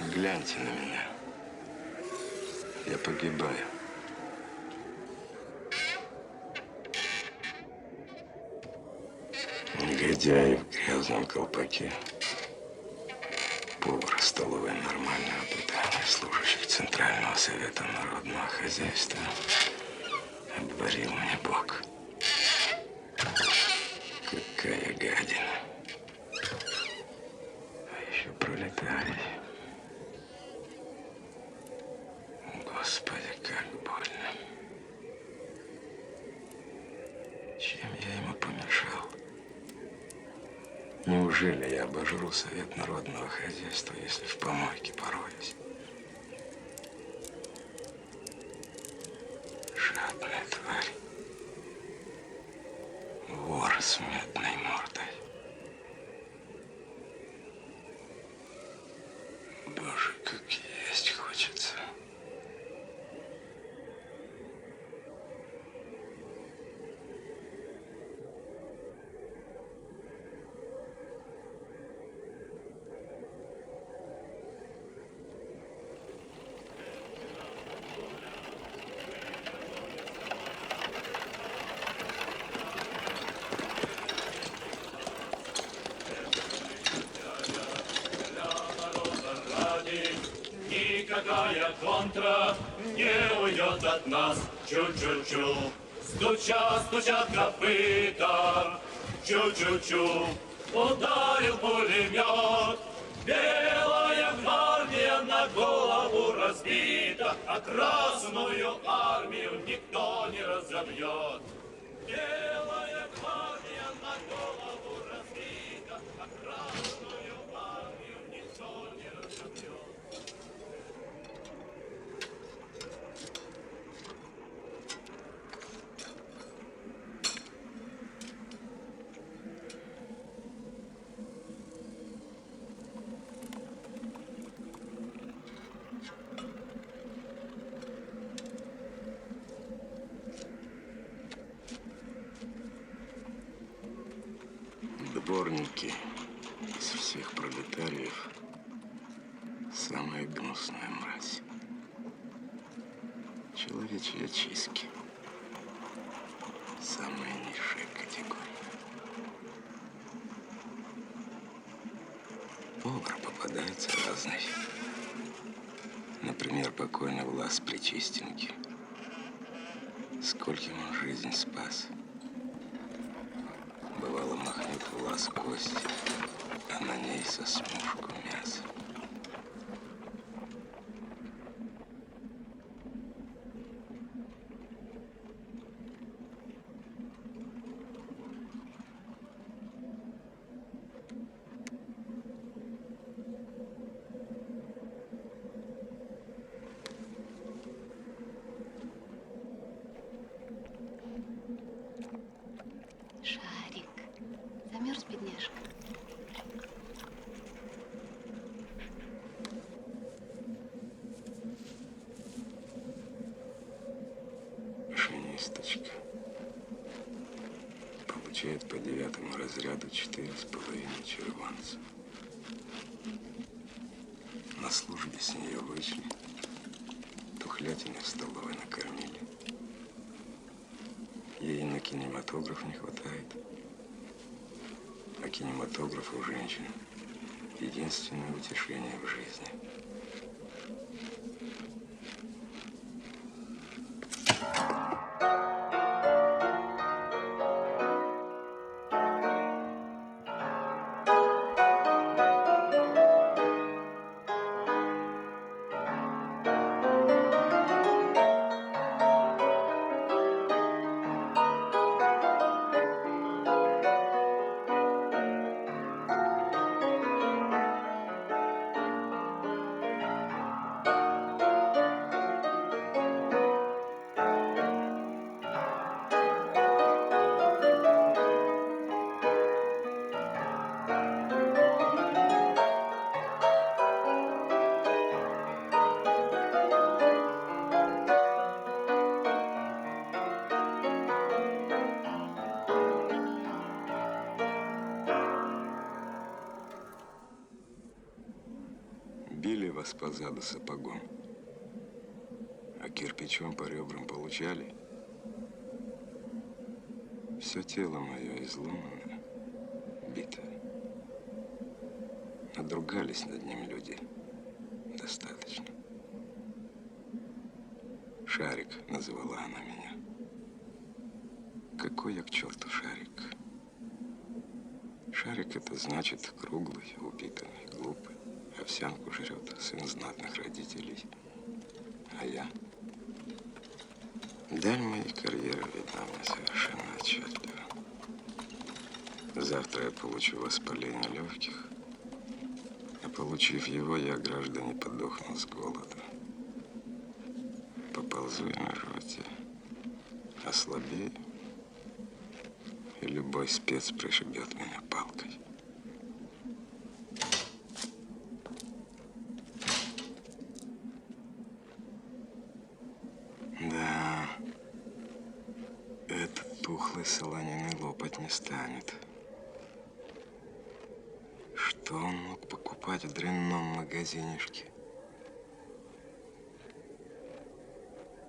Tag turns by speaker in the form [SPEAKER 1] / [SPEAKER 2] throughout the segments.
[SPEAKER 1] Гляньте на меня. Я погибаю. Негодяи в грязном колпаке. Повар столовой нормального питания, служащих Центрального совета народного хозяйства. Обварил мне Бог. Какая гадина. А еще пролетарий. Господи, как больно. Чем я ему помешал? Неужели я обожру Совет народного хозяйства, если в помойке пороюсь? Жадная тварь. Вор с медной мордой. Боже, как есть хочется.
[SPEAKER 2] Никакая контра не уйдет от нас. Чу-чу-чу, стучат копыта. Чу-чу-чу, ударил пулемет. Белая гвардия на голову разбита, а Красную армию никто не разобьет. Белая гвардия на голову разбита, а Красную армию никто не разобьет.
[SPEAKER 1] Дворники из всех пролетариев самая гнусная мразь. Человечьи очистки. Самая низшая категория. Повар попадается разный. Например, покойный Влас Причистенький. Скольким он жизнь спас. Бывало, махнет Влас кость, а на ней со смушку мяса.
[SPEAKER 3] Шарик, замерз, бедняжка.
[SPEAKER 1] Машинисточка. Получает по 9 разряду 4,5 червонца. На службе с нее вышли. Тухлятины в столовой накормили. Ей на кинематограф не хватает. А кинематограф у женщин — единственное утешение в жизни. били вас по заду сапогом, а кирпичом по ребрам получали? Все тело мое изломано, бито. Надругались над ним люди. Достаточно. Шарик называла она меня. Какой я к черту шарик? Шарик — это значит круглый, упитанный, глупый. Овсянку жрет сын знатных родителей. А я? Даль моей карьеры видна мне совершенно отчетливо. Завтра я получу воспаление легких, а получив его, я, граждане, подохну с голоду. Поползу я на животе, ослабею, и любой спец пришибет меня палкой. Да, этот тухлый солониный лопать не станет. Что он мог покупать в дрянном магазинишке?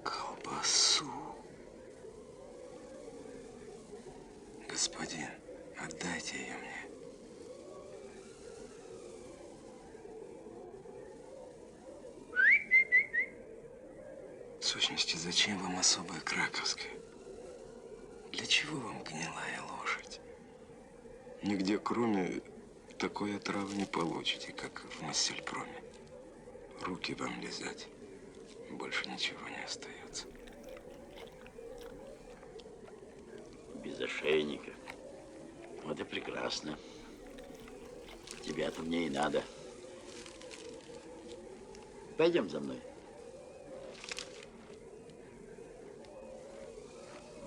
[SPEAKER 1] Колбасу. Господин, отдайте ее мне. В сущности, зачем вам особая краковская? Для чего вам гнилая лошадь? Нигде, кроме такой отравы, не получите, как в Массельпроме. Руки вам лизать. Больше ничего не остается.
[SPEAKER 4] Без ошейника. Вот и прекрасно. Тебя-то мне и надо. Пойдем за мной.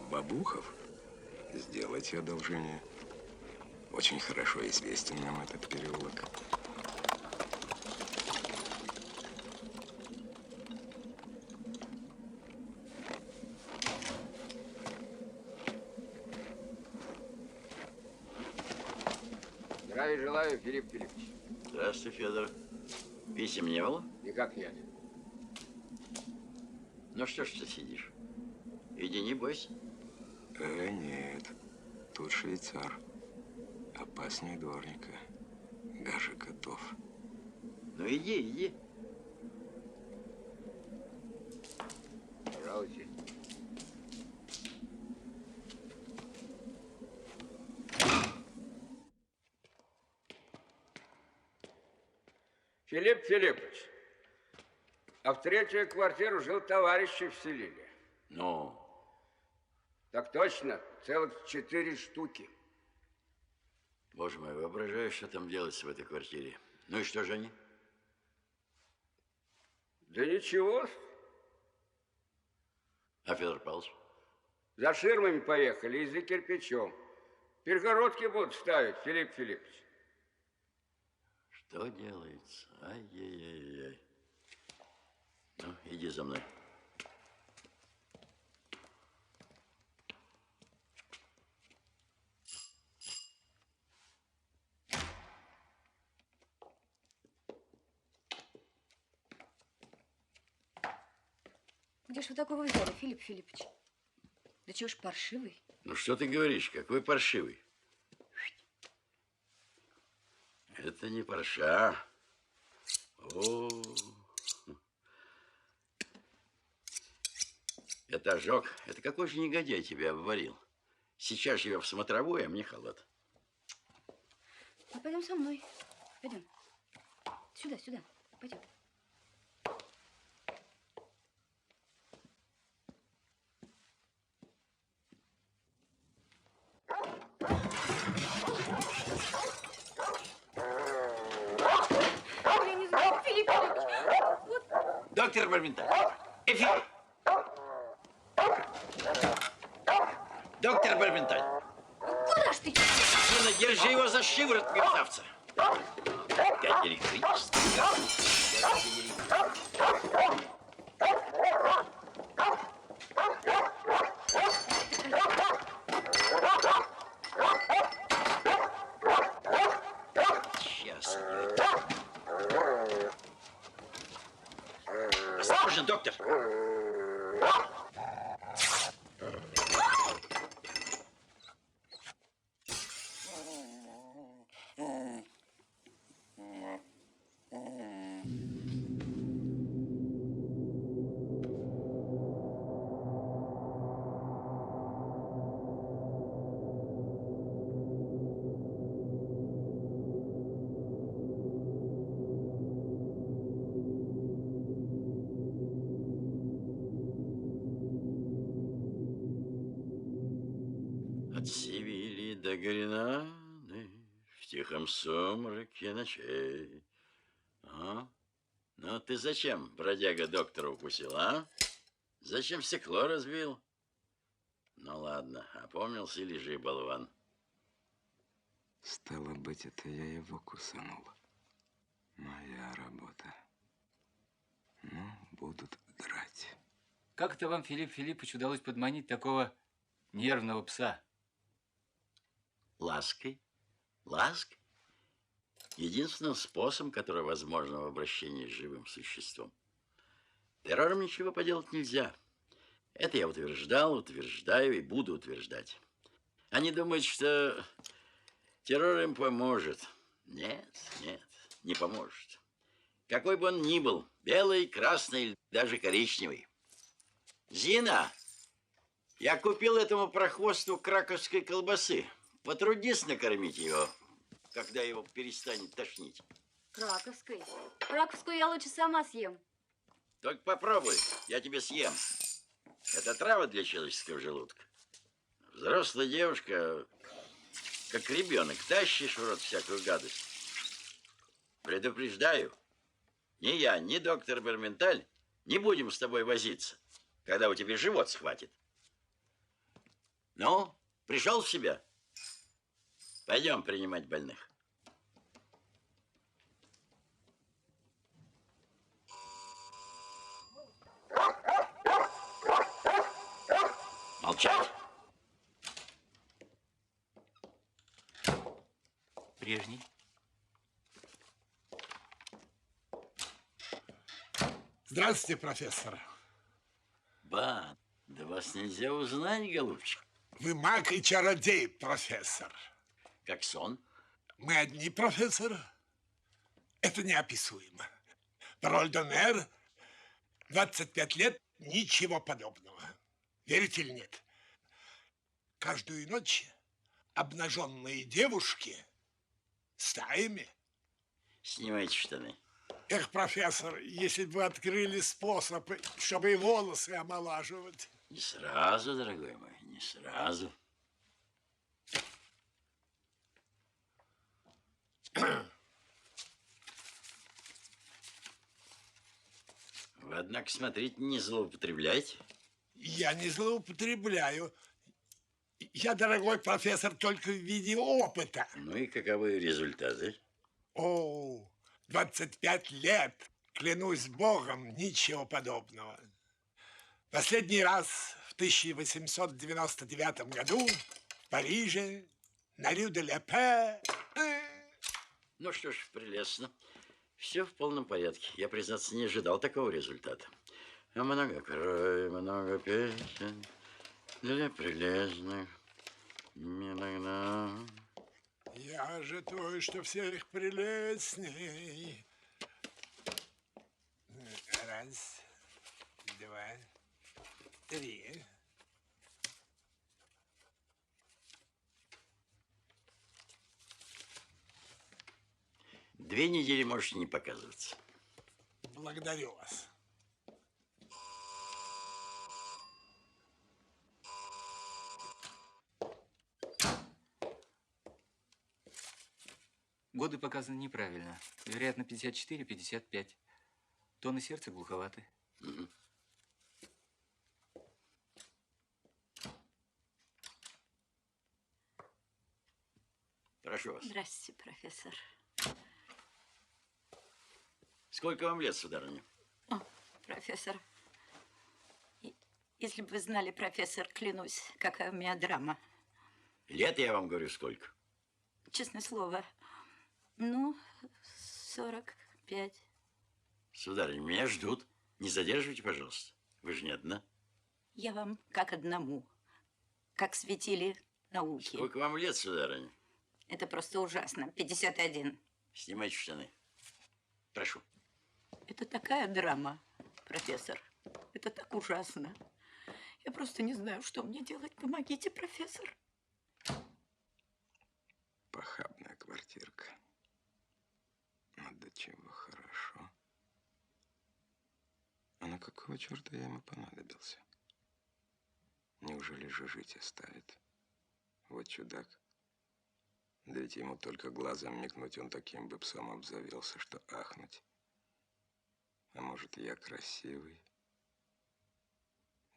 [SPEAKER 1] Бабухов, сделайте одолжение. Очень хорошо известен нам этот переулок.
[SPEAKER 5] Здравия желаю, Филипп Филиппович.
[SPEAKER 4] Здравствуй, Федор. Писем не было?
[SPEAKER 5] Никак нет.
[SPEAKER 4] Ну что ж ты сидишь? Иди, не бойся.
[SPEAKER 1] Нет, тут швейцар. Опаснее дворника. Даже котов.
[SPEAKER 4] Ну иди, иди.
[SPEAKER 5] Пожалуйте. Филипп Филиппович, а в третью квартиру жил товарищи вселили.
[SPEAKER 4] Ну?
[SPEAKER 5] Так точно, целых 4 штуки.
[SPEAKER 4] Боже мой, воображаю, что там делается в этой квартире. Ну и что же они?
[SPEAKER 5] Да ничего,
[SPEAKER 4] А Федор Павлович?
[SPEAKER 5] за ширмами поехали и за кирпичом. Перегородки будут ставить, Филипп Филиппович.
[SPEAKER 4] Что делается? Ай-яй-яй-яй. Ну, иди за мной.
[SPEAKER 6] Где ж вы такого взяли, Филипп Филиппович? Да чего ж паршивый?
[SPEAKER 4] Ну, что ты говоришь? Какой паршивый? Это не парша. О, это ожог. Это какой же негодяй тебя обварил? Сейчас я в смотровой, а мне халат.
[SPEAKER 6] Ну, пойдем со мной. Пойдем. Сюда, сюда. Пойдем. Я не знаю, Филипп Филиппович. Вот.
[SPEAKER 4] Доктор Барменталь. Доктор Барменталь.
[SPEAKER 6] Куда ж ты?
[SPEAKER 4] Нина, держи его за шиворот, мерзавца. Опять электричество. Сейчас. Осторожно, доктор! От Севильи до Гренады в тихом сумраке ночей. А? Ну ты зачем, бродяга, доктора укусил, а? Зачем стекло разбил? Ну ладно, опомнился, лежи, болван.
[SPEAKER 1] Стало быть, это я его кусанул. Моя работа. Ну, будут драть.
[SPEAKER 7] Как это вам, Филипп Филиппович, удалось подманить такого нервного пса?
[SPEAKER 4] Лаской. Лаской. Единственным способом, который возможно в обращении с живым существом. Террором ничего поделать нельзя. Это я утверждал, утверждаю и буду утверждать. Они думают, что террор им поможет. Нет, нет, не поможет. Какой бы он ни был, белый, красный или даже коричневый. Зина, я купил этому прохвосту краковской колбасы. Потрудись накормить его, когда его перестанет тошнить.
[SPEAKER 6] Краковской. Краковскую я лучше сама съем.
[SPEAKER 4] Только попробуй, я тебе съем. Это трава для человеческого желудка. Взрослая девушка, как ребенок, тащишь в рот всякую гадость. Предупреждаю, ни я, ни доктор Берменталь не будем с тобой возиться, когда у тебя живот схватит. Ну, пришел в себя? Пойдем принимать больных. Молчать.
[SPEAKER 7] Прежний.
[SPEAKER 8] Здравствуйте, профессор.
[SPEAKER 4] Ба, да вас нельзя узнать, голубчик.
[SPEAKER 8] Вы маг и чародей, профессор.
[SPEAKER 4] Как сон.
[SPEAKER 8] Мы одни, профессор. Это неописуемо. Пароль d'honneur, 25 лет, ничего подобного. Верите или нет? Каждую ночь обнаженные девушки стаями.
[SPEAKER 4] Снимайте штаны.
[SPEAKER 8] Эх, профессор, если бы вы открыли способ, чтобы и волосы омолаживать.
[SPEAKER 4] Не сразу, дорогой мой, не сразу. Вы, однако, смотрите, не злоупотребляйте.
[SPEAKER 8] Я не злоупотребляю. Я, дорогой профессор, только в виде опыта.
[SPEAKER 4] Ну и каковы результаты?
[SPEAKER 8] О, 25 лет. Клянусь Богом, ничего подобного. Последний раз в 1899 году в Париже, на Рю-де-Ле-Пе.
[SPEAKER 4] Ну что ж, прелестно. Все в полном порядке. Я, признаться, не ожидал такого результата. А много крови, много песен для прелестных. Иногда.
[SPEAKER 8] Я же той, что всех прелестней. Раз, два, три.
[SPEAKER 4] Две недели можете не показываться.
[SPEAKER 8] Благодарю вас.
[SPEAKER 7] Годы показаны неправильно. Вероятно, 54-55. Тоны сердца глуховаты.
[SPEAKER 4] Угу. Прошу вас.
[SPEAKER 9] Здравствуйте, профессор.
[SPEAKER 4] Сколько вам лет, сударыня?
[SPEAKER 9] О, профессор. Если бы вы знали, профессор, клянусь, какая у меня драма.
[SPEAKER 4] Лет, я вам говорю, сколько?
[SPEAKER 9] Честное слово. Ну, 45.
[SPEAKER 4] Сударыня, меня ждут. Не задерживайте, пожалуйста. Вы же не одна.
[SPEAKER 9] Я вам как одному, как светили науки.
[SPEAKER 4] Сколько вам лет, сударыня?
[SPEAKER 9] Это просто ужасно. 51.
[SPEAKER 4] Снимайте штаны. Прошу.
[SPEAKER 9] Это такая драма, профессор. Это так ужасно. Я просто не знаю, что мне делать. Помогите, профессор.
[SPEAKER 1] Похабная квартирка. Но до чего хорошо. А на какого черта я ему понадобился? Неужели же жить оставит? Вот чудак. Да ведь ему только глазом мигнуть, он таким бы псом обзавелся, что ахнуть. А может, я красивый?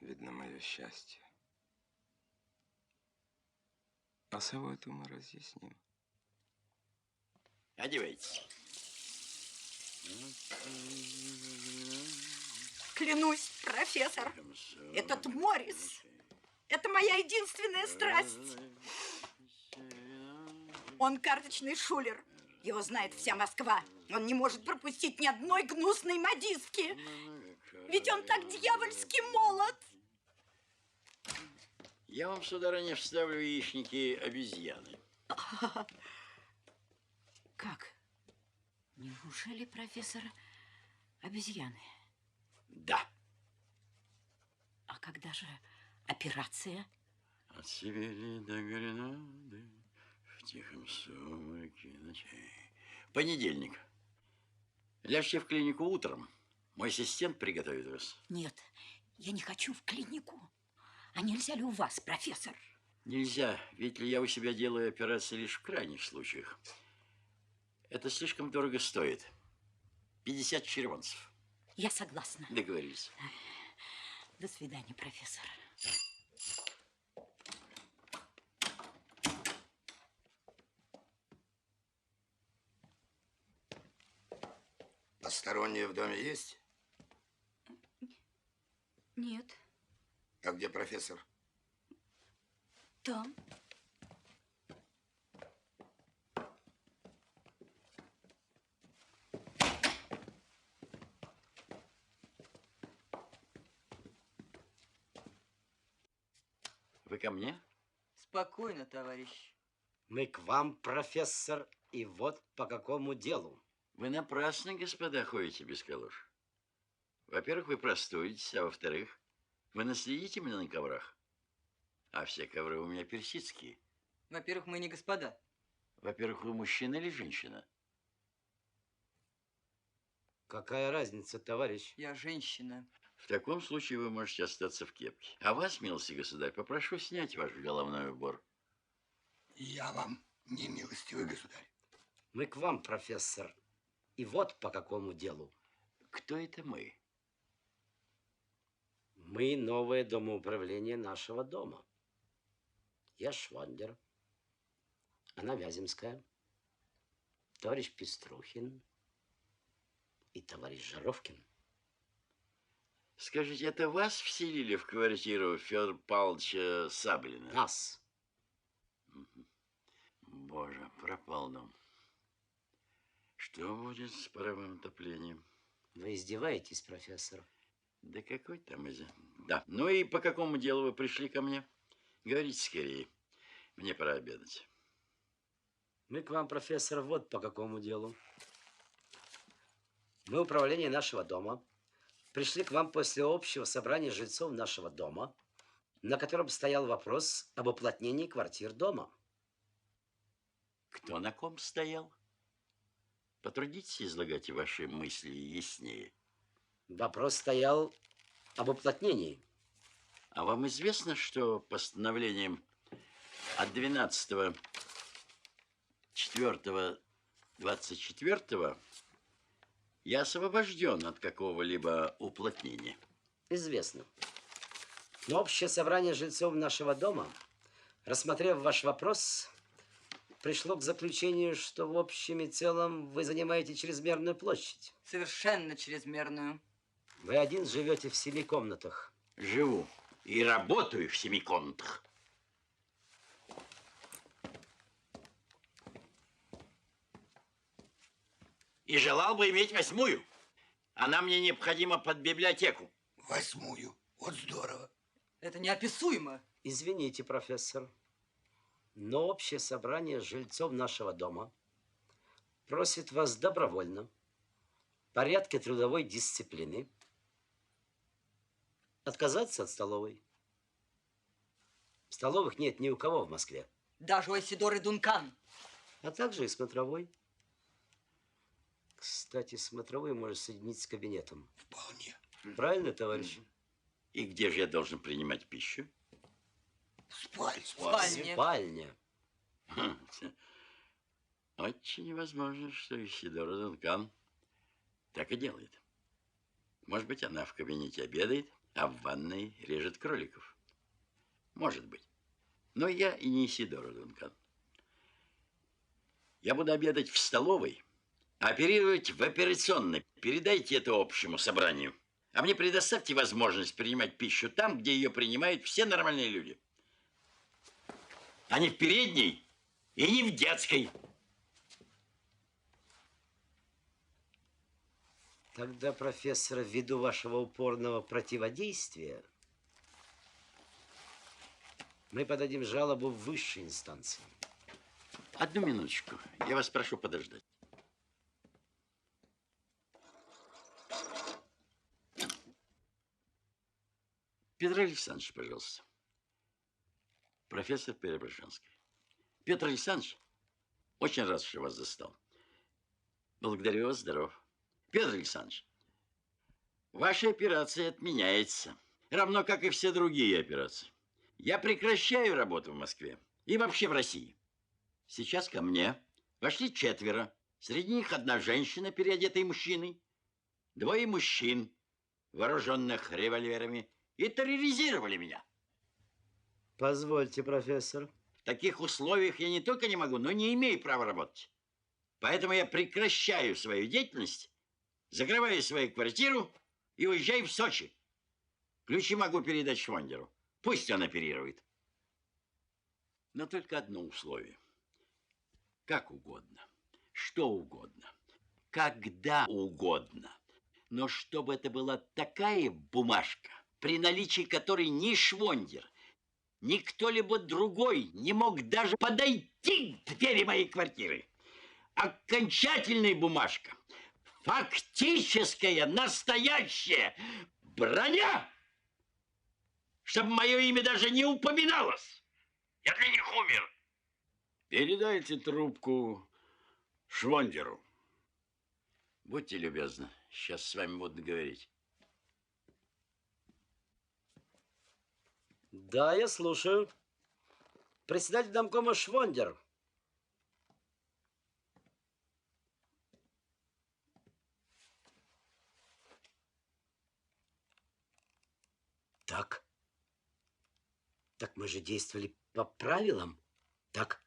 [SPEAKER 1] Видно, мое счастье. А сову эту мы разъясним.
[SPEAKER 4] Одевайтесь.
[SPEAKER 9] Клянусь, профессор, этот Моррис, это моя единственная страсть. Он карточный шулер. Его знает вся Москва. Он не может пропустить ни одной гнусной модистки. Ведь он так дьявольски молод.
[SPEAKER 4] Я вам, сударыня, вставлю яичники обезьяны.
[SPEAKER 9] Как? Неужели, профессор, обезьяны?
[SPEAKER 4] Да.
[SPEAKER 9] А когда же операция?
[SPEAKER 4] От Сибири до Гренады в тихом сумраке ночей. Понедельник. Ляжьте в клинику утром. Мой ассистент приготовит вас.
[SPEAKER 9] Нет, я не хочу в клинику. А нельзя ли у вас, профессор?
[SPEAKER 4] Нельзя, ведь я у себя делаю операции лишь в крайних случаях. Это слишком дорого стоит. 50 червонцев.
[SPEAKER 9] Я согласна.
[SPEAKER 4] Договорились.
[SPEAKER 9] До свидания, профессор.
[SPEAKER 10] Посторонние в доме есть?
[SPEAKER 6] Нет.
[SPEAKER 10] А где профессор?
[SPEAKER 6] Там.
[SPEAKER 4] Вы ко мне?
[SPEAKER 11] Спокойно, товарищ.
[SPEAKER 12] Мы к вам, профессор, и вот по какому делу.
[SPEAKER 4] Вы напрасно, господа, ходите без калош. Во-первых, вы простудитесь, а во-вторых, вы наследите меня на коврах. А все ковры у меня персидские.
[SPEAKER 11] Во-первых, мы не господа.
[SPEAKER 4] Во-первых, вы мужчина или женщина?
[SPEAKER 12] Какая разница, товарищ?
[SPEAKER 11] Я женщина.
[SPEAKER 4] В таком случае вы можете остаться в кепке. А вас, милостивый государь, попрошу снять ваш головной убор.
[SPEAKER 10] Я вам не милостивый государь.
[SPEAKER 12] Мы к вам, профессор, и вот по какому делу.
[SPEAKER 4] Кто это мы?
[SPEAKER 12] Мы новое домоуправление нашего дома. Я Швондер, она Вяземская, товарищ Пеструхин и товарищ Жаровкин.
[SPEAKER 4] Скажите, это вас вселили в квартиру Федора Павловича Саблина?
[SPEAKER 12] Нас.
[SPEAKER 4] Боже, пропал дом. Что будет с паровым отоплением?
[SPEAKER 12] Вы издеваетесь, профессор?
[SPEAKER 4] Да какой там из... Да, ну и по какому делу вы пришли ко мне? Говорите скорее. Мне пора обедать.
[SPEAKER 12] Мы к вам, профессор, вот по какому делу. Мы, управление нашего дома, пришли к вам после общего собрания жильцов нашего дома, на котором стоял вопрос об уплотнении квартир дома.
[SPEAKER 4] Кто на ком стоял? Потрудитесь излагать ваши мысли яснее.
[SPEAKER 12] Вопрос стоял об уплотнении.
[SPEAKER 4] А вам известно, что постановлением от 12.04.24 я освобожден от какого-либо уплотнения?
[SPEAKER 12] Известно. Но общее собрание жильцов нашего дома, рассмотрев ваш вопрос, пришло к заключению, что в общем и целом вы занимаете чрезмерную площадь.
[SPEAKER 11] Совершенно чрезмерную.
[SPEAKER 12] Вы один живете в 7 комнатах.
[SPEAKER 4] Живу и работаю в 7 комнатах. И желал бы иметь 8-ю. Она мне необходима под библиотеку.
[SPEAKER 10] 8-ю. Вот здорово.
[SPEAKER 11] Это неописуемо.
[SPEAKER 12] Извините, профессор, но общее собрание жильцов нашего дома просит вас добровольно, в порядке трудовой дисциплины, отказаться от столовой. Столовых нет ни у кого в Москве.
[SPEAKER 11] Даже у Айсидоры Дункан.
[SPEAKER 12] А также и смотровой. Кстати, смотровой может соединить с кабинетом.
[SPEAKER 10] Вполне.
[SPEAKER 12] Правильно, товарищ?
[SPEAKER 4] И где же я должен принимать пищу?
[SPEAKER 10] В спальне.
[SPEAKER 11] Спальня.
[SPEAKER 12] Спальня.
[SPEAKER 4] Очень возможно, что Исидора Дункан так и делает. Может быть, она в кабинете обедает, а в ванной режет кроликов. Может быть. Но я и не Исидора Дункан. Я буду обедать в столовой, а оперировать в операционной. Передайте это общему собранию. А мне предоставьте возможность принимать пищу там, где ее принимают все нормальные люди. А не в передней и не в детской.
[SPEAKER 12] Тогда, профессор, ввиду вашего упорного противодействия, мы подадим жалобу в высшей инстанции.
[SPEAKER 4] Одну минуточку. Я вас прошу подождать. Петр Александрович, пожалуйста. Профессор Преображенский. Петр Александрович, очень рад, что вас застал. Благодарю вас, здоров. Петр Александрович, ваша операция отменяется, равно как и все другие операции. Я прекращаю работу в Москве и вообще в России. Сейчас ко мне вошли 4. Среди них 1 женщина, переодетая мужчиной, 2 мужчин, вооруженных револьверами, и терроризировали меня.
[SPEAKER 12] Позвольте, профессор.
[SPEAKER 4] В таких условиях я не только не могу, но не имею права работать. Поэтому я прекращаю свою деятельность, закрываю свою квартиру и уезжаю в Сочи. Ключи могу передать Швондеру. Пусть он оперирует. Но только одно условие. Как угодно, что угодно, когда угодно. Но чтобы это была такая бумажка, при наличии которой ни Швондер, ни кто-либо другой не мог даже подойти к двери моей квартиры. Окончательная бумажка, фактическая, настоящая броня, чтобы мое имя даже не упоминалось. Я для них умер.
[SPEAKER 5] Передайте трубку Швондеру.
[SPEAKER 4] Будьте любезны, сейчас с вами буду говорить.
[SPEAKER 12] Да, я слушаю. Председатель домкома Швондер. Так. Так мы же действовали по правилам. Так.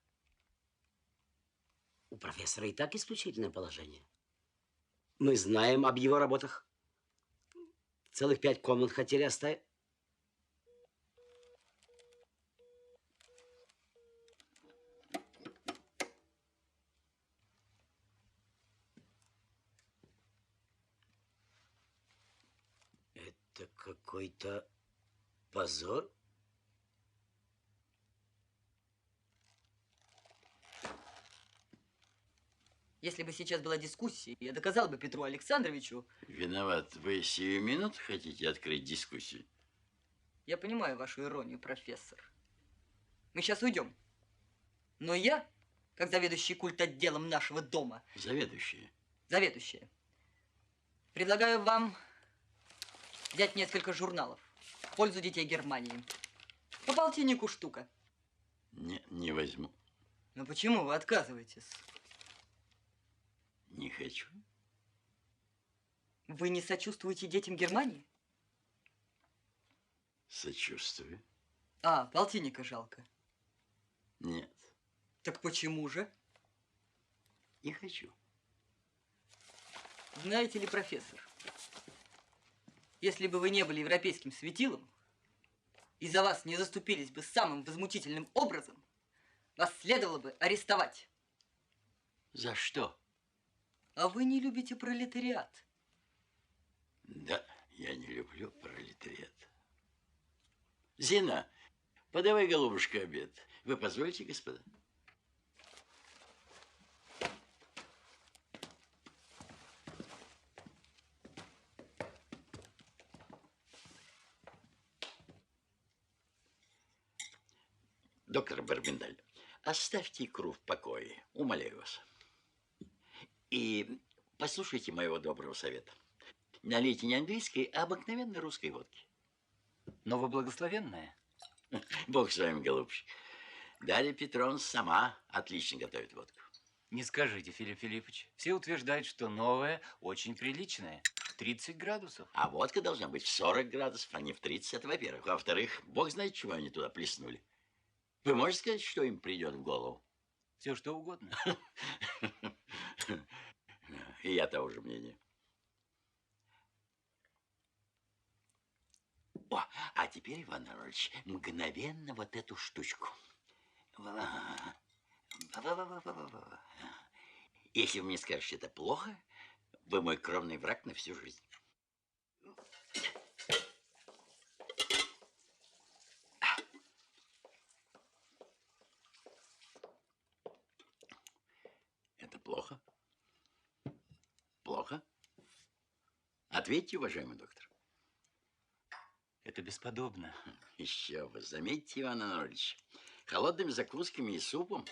[SPEAKER 12] У профессора и так исключительное положение. Мы знаем об его работах. Целых 5 комнат хотели оставить. Это какой-то позор.
[SPEAKER 11] Если бы сейчас была дискуссия, я доказал бы Петру Александровичу.
[SPEAKER 4] Виноват. Вы сию минуту хотите открыть дискуссию?
[SPEAKER 11] Я понимаю вашу иронию, профессор. Мы сейчас уйдем. Но я, как заведующий культотделом нашего дома...
[SPEAKER 4] Заведующая.
[SPEAKER 11] Заведующая. Предлагаю вам взять несколько журналов в пользу детей Германии. По полтиннику штука.
[SPEAKER 4] Не возьму.
[SPEAKER 11] Но почему вы отказываетесь?
[SPEAKER 4] Не хочу.
[SPEAKER 11] Вы не сочувствуете детям Германии?
[SPEAKER 4] Сочувствую.
[SPEAKER 11] А, полтинника жалко.
[SPEAKER 4] Нет.
[SPEAKER 11] Так почему же?
[SPEAKER 4] Не хочу.
[SPEAKER 11] Знаете ли, профессор, если бы вы не были европейским светилом, и за вас не заступились бы самым возмутительным образом, вас следовало бы арестовать.
[SPEAKER 4] За что?
[SPEAKER 11] А вы не любите пролетариат.
[SPEAKER 4] Да, я не люблю пролетариат. Зина, подавай, голубушка, обед. Вы позволите, господа? Доктор Барбендаль, оставьте икру в покое, умоляю вас. И послушайте моего доброго совета. Налейте не английской, а обыкновенной русской водки.
[SPEAKER 7] Новоблагословенная?
[SPEAKER 4] Бог с вами, голубчик. Дарья Петровна сама отлично готовит водку.
[SPEAKER 7] Не скажите, Филипп Филиппович. Все утверждают, что новая очень приличная. 30 градусов.
[SPEAKER 4] А водка должна быть в 40 градусов, а не в 30, это во-первых. Во-вторых, бог знает, чего они туда плеснули. Вы можете сказать, что им придет в голову?
[SPEAKER 7] Все что угодно.
[SPEAKER 4] И я того же мнения. О, а теперь, Иван Иванович, мгновенно вот эту штучку. Если вы мне скажете, это плохо, вы мой кровный враг на всю жизнь. Это плохо? Плохо? Ответьте, уважаемый доктор.
[SPEAKER 7] Это бесподобно.
[SPEAKER 4] Еще вы заметьте, Иван Иванович, холодными закусками и супом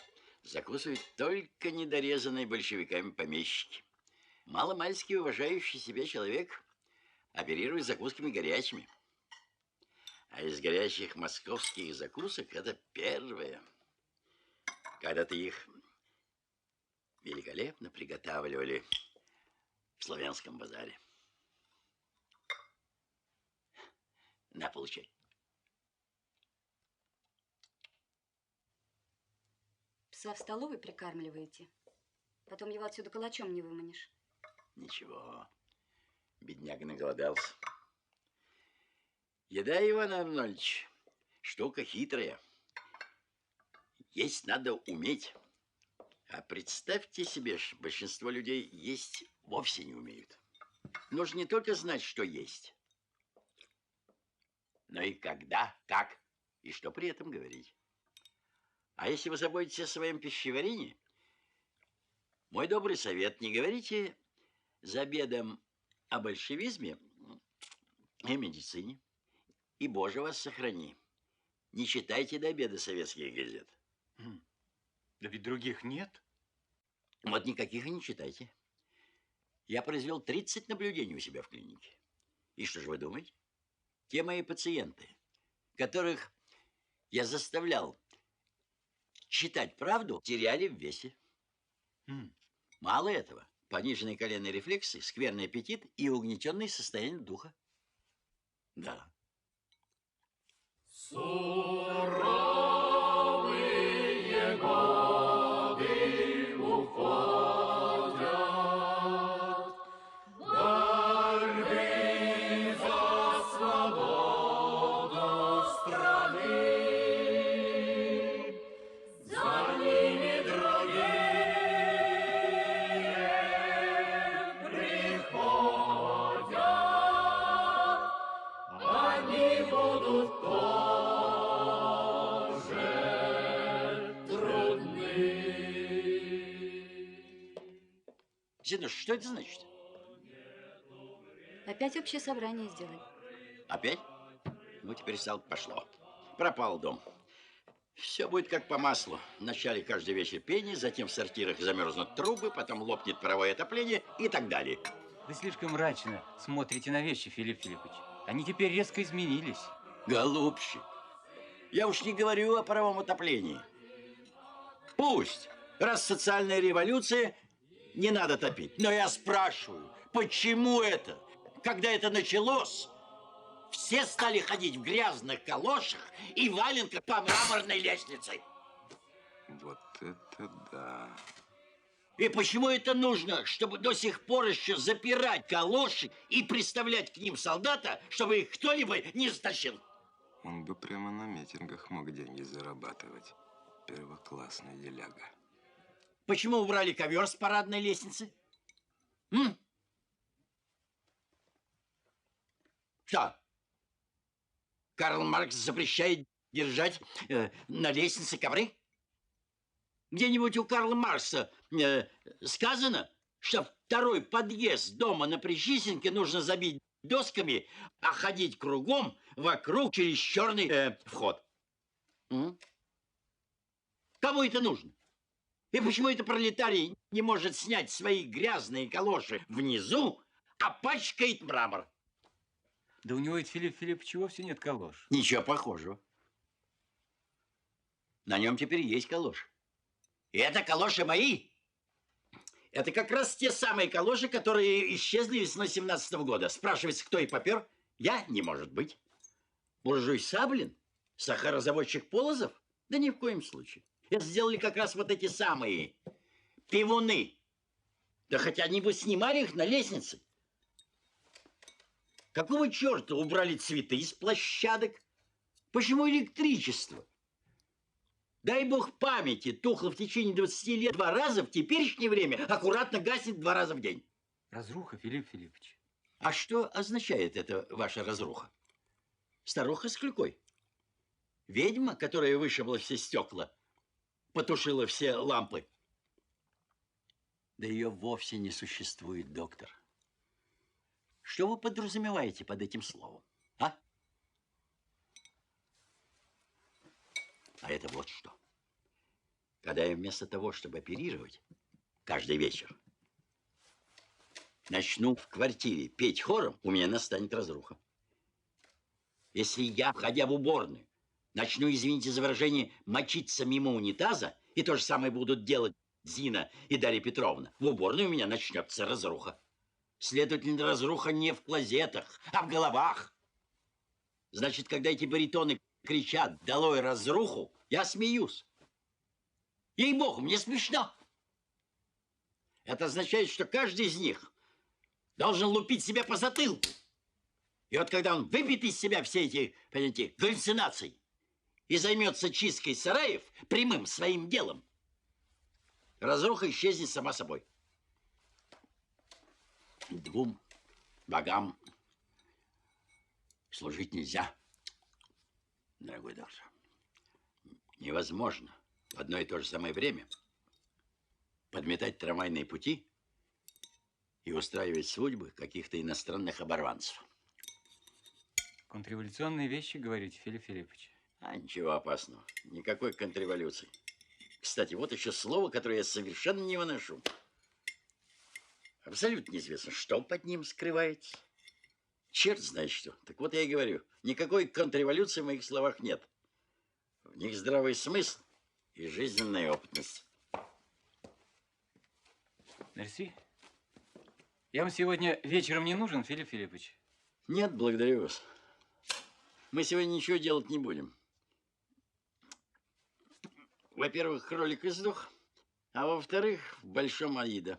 [SPEAKER 4] закусывают только недорезанные большевиками помещики. Маломальски уважающий себя человек оперирует закусками горячими. А из горячих московских закусок это первое. Когда-то их великолепно приготавливали в Славянском базаре. На, получай.
[SPEAKER 6] Пса в столовой прикармливаете? Потом его отсюда калачом не выманишь.
[SPEAKER 4] Ничего, бедняга наголодался. Еда, Иван Арнольдович, штука хитрая. Есть надо уметь. А представьте себе, большинство людей есть вовсе не умеют. Нужно не только знать, что есть, но и когда, как и что при этом говорить. А если вы заботитесь о своем пищеварении, мой добрый совет: не говорите за обедом о большевизме и медицине. И, Боже, вас сохрани, не читайте до обеда советских газет.
[SPEAKER 7] Да ведь других нет.
[SPEAKER 4] Вот никаких и не читайте. Я произвел 30 наблюдений у себя в клинике. И что же вы думаете? Те мои пациенты, которых я заставлял читать правду, теряли в весе. Мало этого. Пониженные коленные рефлексы, скверный аппетит и угнетенное состояние духа. Да.
[SPEAKER 2] Суровые годы уходят, борьбы за свободу страны. За ними другие приходят, они будут тоже трудны.
[SPEAKER 4] Зина, что это значит?
[SPEAKER 6] Опять общее собрание сделали.
[SPEAKER 4] Опять? Ну, теперь стало пошло. Пропал дом. Все будет как по маслу. Вначале каждый вечер пение, затем в сортирах замерзнут трубы, потом лопнет паровое отопление и так далее.
[SPEAKER 7] Вы слишком мрачно смотрите на вещи, Филипп Филиппович. Они теперь резко изменились.
[SPEAKER 4] Голубчик, я уж не говорю о паровом отоплении. Пусть, раз социальная революция, не надо топить. Но я спрашиваю, почему это? Когда это началось, все стали ходить в грязных калошах и валенках по мраморной лестнице.
[SPEAKER 1] Вот это да.
[SPEAKER 4] И почему это нужно, чтобы до сих пор еще запирать калоши и приставлять к ним солдата, чтобы их кто-нибудь не стащил?
[SPEAKER 1] Он бы прямо на митингах мог деньги зарабатывать. Первоклассный деляга.
[SPEAKER 4] Почему убрали ковер с парадной лестницы? Что? Карл Маркс запрещает держать на лестнице ковры? Где-нибудь у Карла Маркса сказано, что второй подъезд дома на Причистенке нужно забить досками, а ходить кругом вокруг через черный вход. Кому это нужно? И почему это пролетарий не может снять свои грязные калоши внизу, а пачкает мрамор?
[SPEAKER 7] Да у него ведь, Филипп Филиппович, вовсе нет калош.
[SPEAKER 4] Ничего похожего. На нем теперь есть калоши. И это калоши мои. Это как раз те самые калоши, которые исчезли весной 17-го года. Спрашивается, кто и попер? Я? Не может быть. Буржуй Саблин? Сахарозаводчик Полозов? Да ни в коем случае. Это сделали как раз вот эти самые пивуны. Да хотя они бы снимали их на лестнице. Какого черта убрали цветы из площадок? Почему электричество? Дай бог памяти, тухло в течение 20 лет 2 раза, в теперешнее время аккуратно гаснет 2 раза в день.
[SPEAKER 7] Разруха, Филипп Филиппович.
[SPEAKER 4] А что означает эта ваша разруха? Старуха с клюкой? Ведьма, которая вышибла все стекла, потушила все лампы? Да ее вовсе не существует, доктор. Что вы подразумеваете под этим словом, а? А это вот что. Когда я вместо того, чтобы оперировать каждый вечер, начну в квартире петь хором, у меня настанет разруха. Если я, входя в уборную, начну, извините за выражение, мочиться мимо унитаза, и то же самое будут делать Зина и Дарья Петровна, в уборной у меня начнется разруха. Следовательно, разруха не в клозетах, а в головах. Значит, когда эти баритоны кричат «Долой разруху!», я смеюсь. Ей-богу, мне смешно. Это означает, что каждый из них должен лупить себя по затылку. И вот когда он выбьет из себя все эти, понимаете, галлюцинации и займется чисткой сараев прямым своим делом, разруха исчезнет сама собой. 2 богам служить нельзя, дорогой доктор. Невозможно в одно и то же самое время подметать трамвайные пути и устраивать судьбы каких-то иностранных оборванцев.
[SPEAKER 7] Контрреволюционные вещи, говорите, Филипп Филиппович?
[SPEAKER 4] А ничего опасного. Никакой контрреволюции. Кстати, вот еще слово, которое я совершенно не выношу. Абсолютно неизвестно, что под ним скрывается. Черт знает что. Так вот я и говорю, никакой контрреволюции в моих словах нет. В них здравый смысл и жизненная опытность.
[SPEAKER 7] Мерси. Я вам сегодня вечером не нужен, Филипп Филиппович?
[SPEAKER 4] Нет, благодарю вас. Мы сегодня ничего делать не будем. Во-первых, кролик издох, а во-вторых, в большом Аида.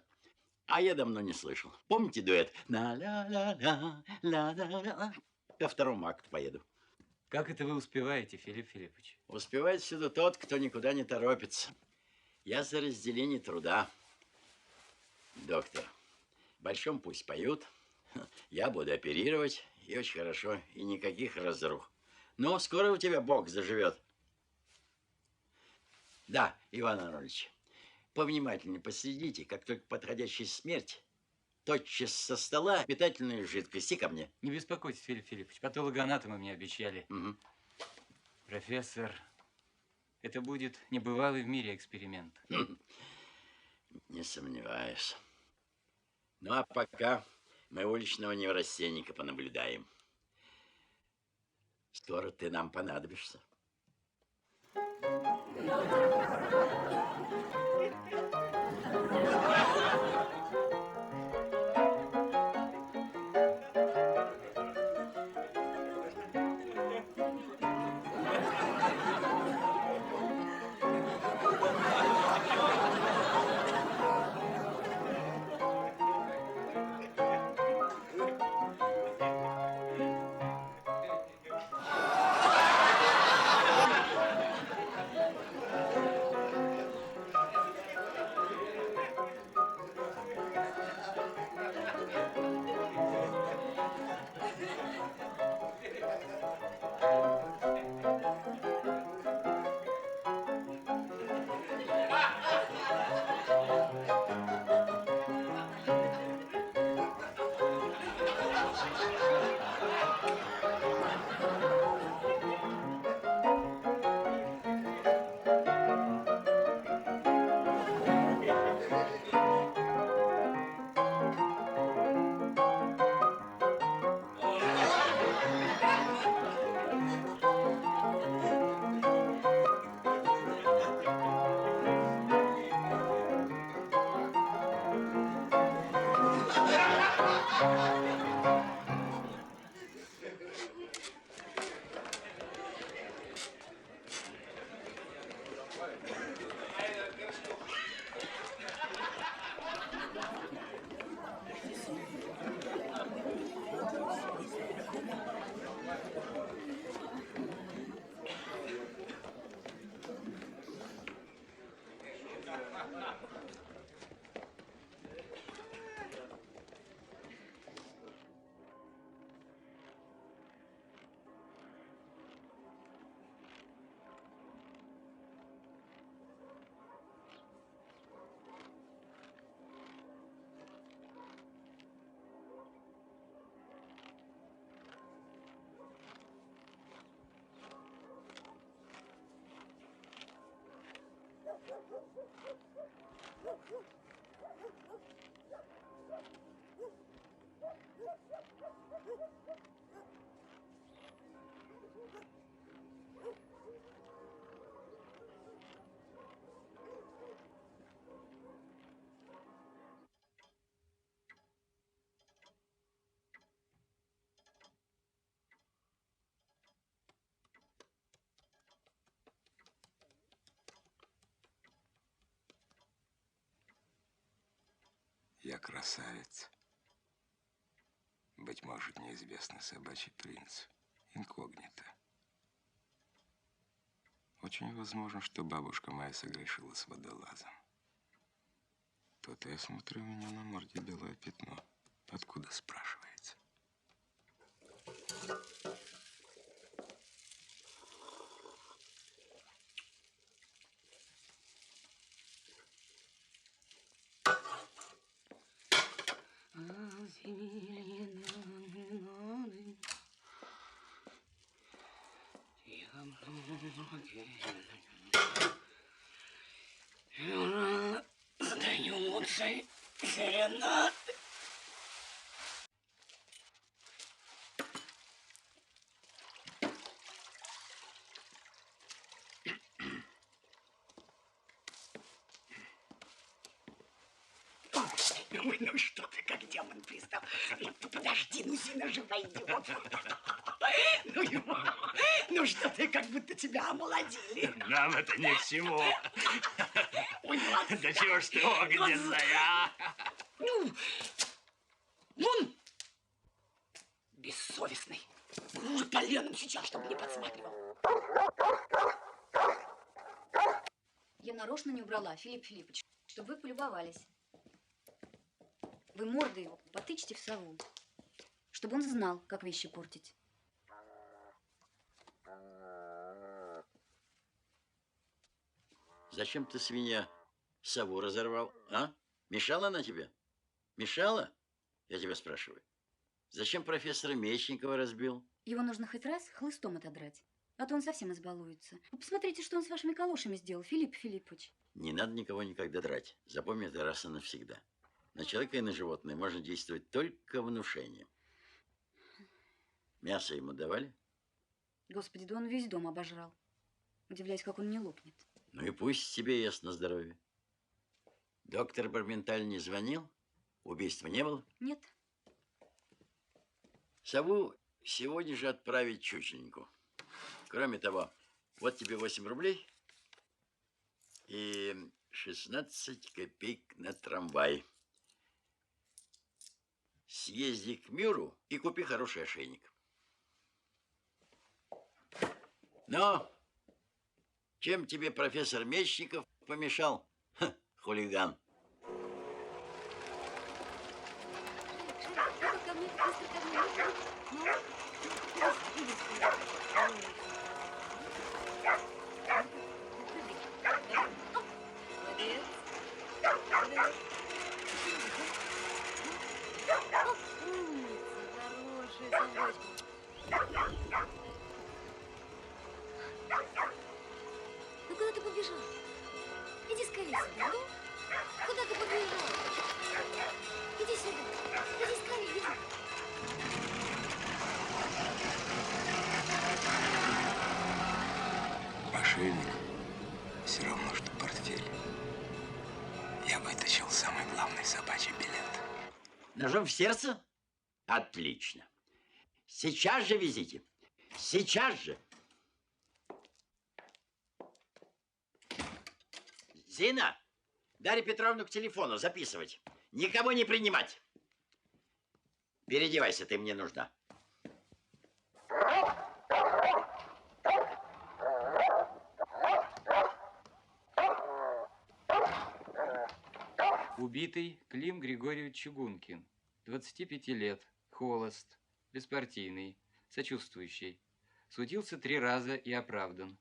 [SPEAKER 4] А я давно не слышал. Помните дуэт? На-ла-ла-ла, ла-ла-ла. Ко 2-му акту поеду.
[SPEAKER 7] Как это вы успеваете, Филипп Филиппович?
[SPEAKER 4] Успевает всюду тот, кто никуда не торопится. Я за разделение труда. Доктор, в большом пусть поют. Я буду оперировать. И очень хорошо. И никаких разрух. Но скоро у тебя Бог заживет. Да, Иван Арнольевич, повнимательнее последите, как только подходящая смерть, тотчас со стола питательную жидкость и ко мне.
[SPEAKER 7] Не беспокойтесь, Филипп Филиппович, патологоанатомы мне обещали.
[SPEAKER 4] Угу.
[SPEAKER 7] Профессор, это будет небывалый в мире эксперимент.
[SPEAKER 4] Не сомневаюсь. Ну, а пока мы уличного неврастенника понаблюдаем. Скоро ты нам понадобишься.
[SPEAKER 1] Я красавец. Быть может, неизвестный собачий принц. Инкогнито. Очень возможно, что бабушка моя согрешила с водолазом. То-то я смотрю, у меня на морде белое пятно. Откуда, спрашивается?
[SPEAKER 9] Задаются серенады. Ой, ну что ты, как демон пристал. Подожди, ну Зина жива, идиот. Ну что ты, как будто тебя омолодили.
[SPEAKER 13] Нам это ни к чему.
[SPEAKER 9] Ой,
[SPEAKER 13] Да чего ж ты огненная?
[SPEAKER 9] Ну, вон, бессовестный. Уже поленом сейчас, чтобы не подсматривал.
[SPEAKER 6] Я нарочно не убрала, Филипп Филиппович, чтобы вы полюбовались. Вы морды его потычьте в сову, чтобы он знал, как вещи портить.
[SPEAKER 4] Зачем ты, свинья, сову разорвал, а? Мешала она тебе? Мешала? Я тебя спрашиваю. Зачем профессора Мечникова разбил?
[SPEAKER 6] Его нужно хоть раз хлыстом отодрать, а то он совсем избалуется. Вы посмотрите, что он с вашими калошами сделал, Филипп Филиппович.
[SPEAKER 4] Не надо никого никогда драть. Запомни это раз и навсегда. На человека и на животное можно действовать только внушением. Мясо ему давали?
[SPEAKER 6] Господи, да он весь дом обожрал. Удивляюсь, как он не лопнет.
[SPEAKER 4] Ну и пусть тебе ест на здоровье. Доктор Барменталь не звонил? Убийства не было?
[SPEAKER 6] Нет.
[SPEAKER 4] Сову сегодня же отправить чучеленьку. Кроме того, вот тебе 8 рублей и 16 копеек на трамвай. Съезди к Мюру и купи хороший ошейник. Но чем тебе профессор Мечников помешал? Ха, хулиган.
[SPEAKER 6] поцеловать. Ну куда ты побежал? Иди скорее сюда, ну? Куда ты побежал? Иди сюда. Иди скорее, иди.
[SPEAKER 1] Мошенник все равно, что портфель. Я вытащил самый главный собачий билет.
[SPEAKER 4] Ножом в сердце? Отлично. Сейчас же везите. Сейчас же. Зина, Дарья Петровна к телефону записывать. Никого не принимать. Переодевайся, ты мне нужна.
[SPEAKER 7] Убитый Клим Григорьевич Чугункин, 25 лет, холост, беспартийный, сочувствующий. Судился 3 раза и оправдан.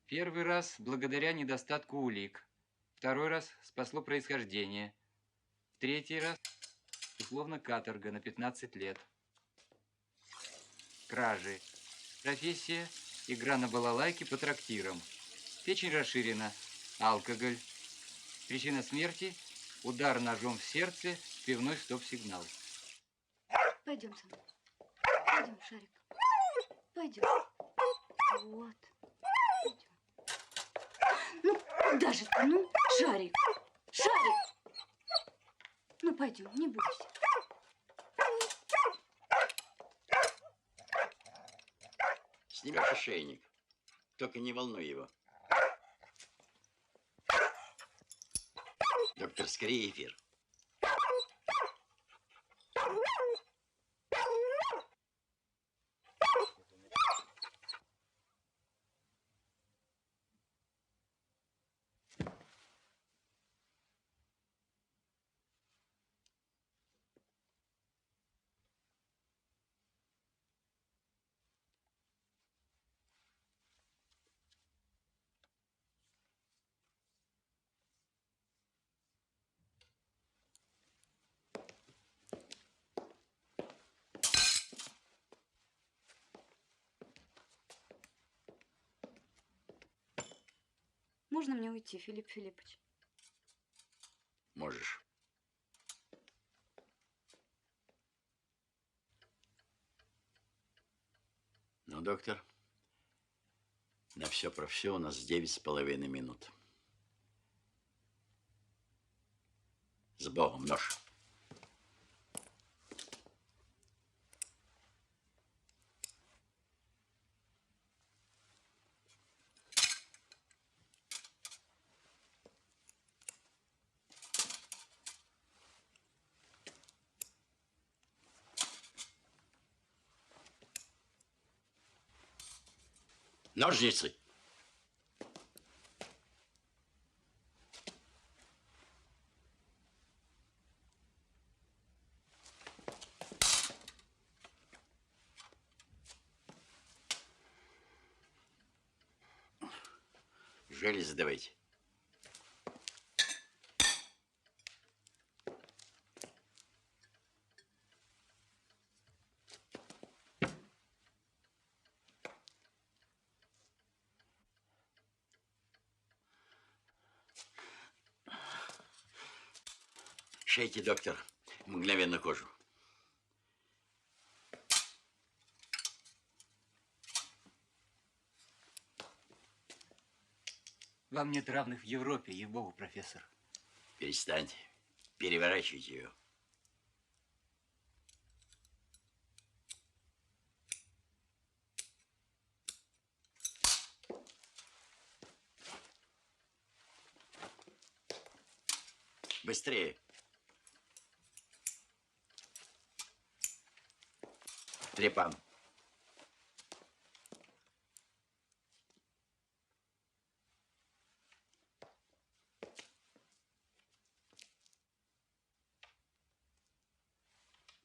[SPEAKER 7] Первый раз благодаря недостатку улик. Второй раз спасло происхождение. Третий раз условно каторга на 15 лет. Кражи. Профессия – игра на балалайке по трактирам. Печень расширена. Алкоголь. Причина смерти – удар ножом в сердце, пивной стоп-сигнал.
[SPEAKER 6] Пойдем со мной. Пойдем, Шарик. Пойдем. Вот. Пойдем. Ну, куда же ты? Ну, Шарик. Шарик. Ну, пойдем, не бойся.
[SPEAKER 4] Снимешь ошейник. Только не волнуй его. Доктор, скорее эфир.
[SPEAKER 6] Можно мне уйти, Филипп Филиппович?
[SPEAKER 4] Можешь. Ну, доктор, на все про все у нас 9,5 минут. С Богом, нож. Ножницы. Железы давайте. Шейте, доктор, мгновенно кожу.
[SPEAKER 7] Вам нет равных в Европе, ей-богу, профессор.
[SPEAKER 4] Перестаньте. Переворачивайте ее. Быстрее. Трепан.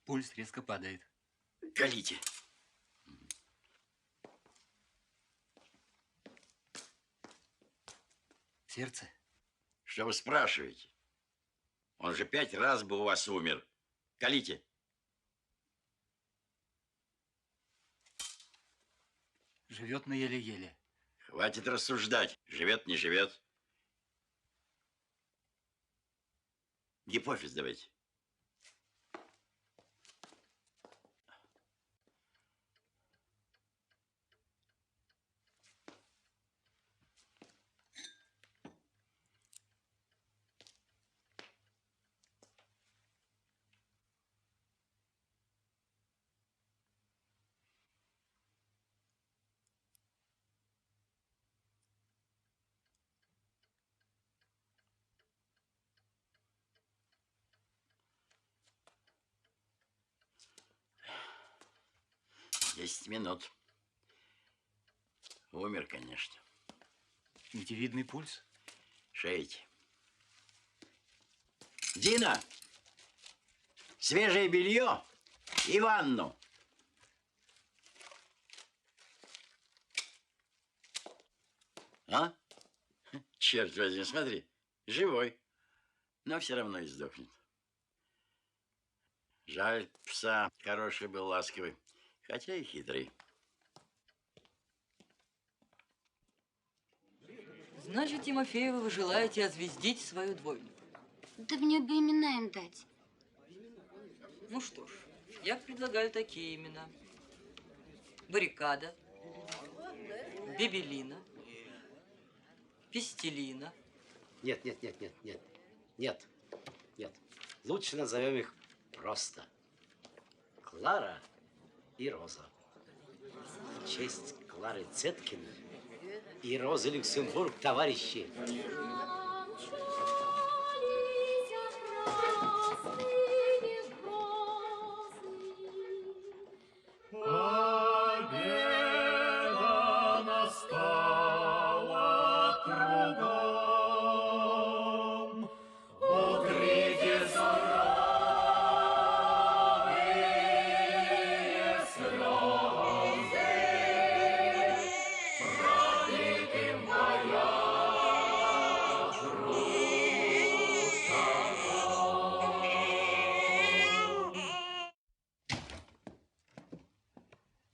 [SPEAKER 7] Пульс резко падает.
[SPEAKER 4] Колите.
[SPEAKER 7] Сердце?
[SPEAKER 4] Что вы спрашиваете? Он же 5 раз бы у вас умер. Колите.
[SPEAKER 7] живет на еле-еле.
[SPEAKER 4] Хватит рассуждать. Живет, не живет. Гипофиз давайте. Десять минут. Умер, конечно.
[SPEAKER 7] Нитевидный пульс?
[SPEAKER 4] Шейте. Дина! Свежее белье и ванну. А? Черт возьми, смотри. Живой. Но все равно и сдохнет. Жаль, пса хороший был, ласковый. Хотя и хитрый.
[SPEAKER 11] Значит, Тимофеева, вы желаете озвездить свою двойню?
[SPEAKER 6] Да мне бы имена им дать.
[SPEAKER 11] Ну что ж, я предлагаю такие имена. Баррикада, Бебелина, Пестелина.
[SPEAKER 12] Нет, нет, нет, нет, нет, нет, нет. Лучше назовем их просто. Клара и Роза. В честь Клары Цеткин и Розы Люксембург, товарищи.
[SPEAKER 2] Победа настала кругом. Укрытие суровые слезы, пролитым боям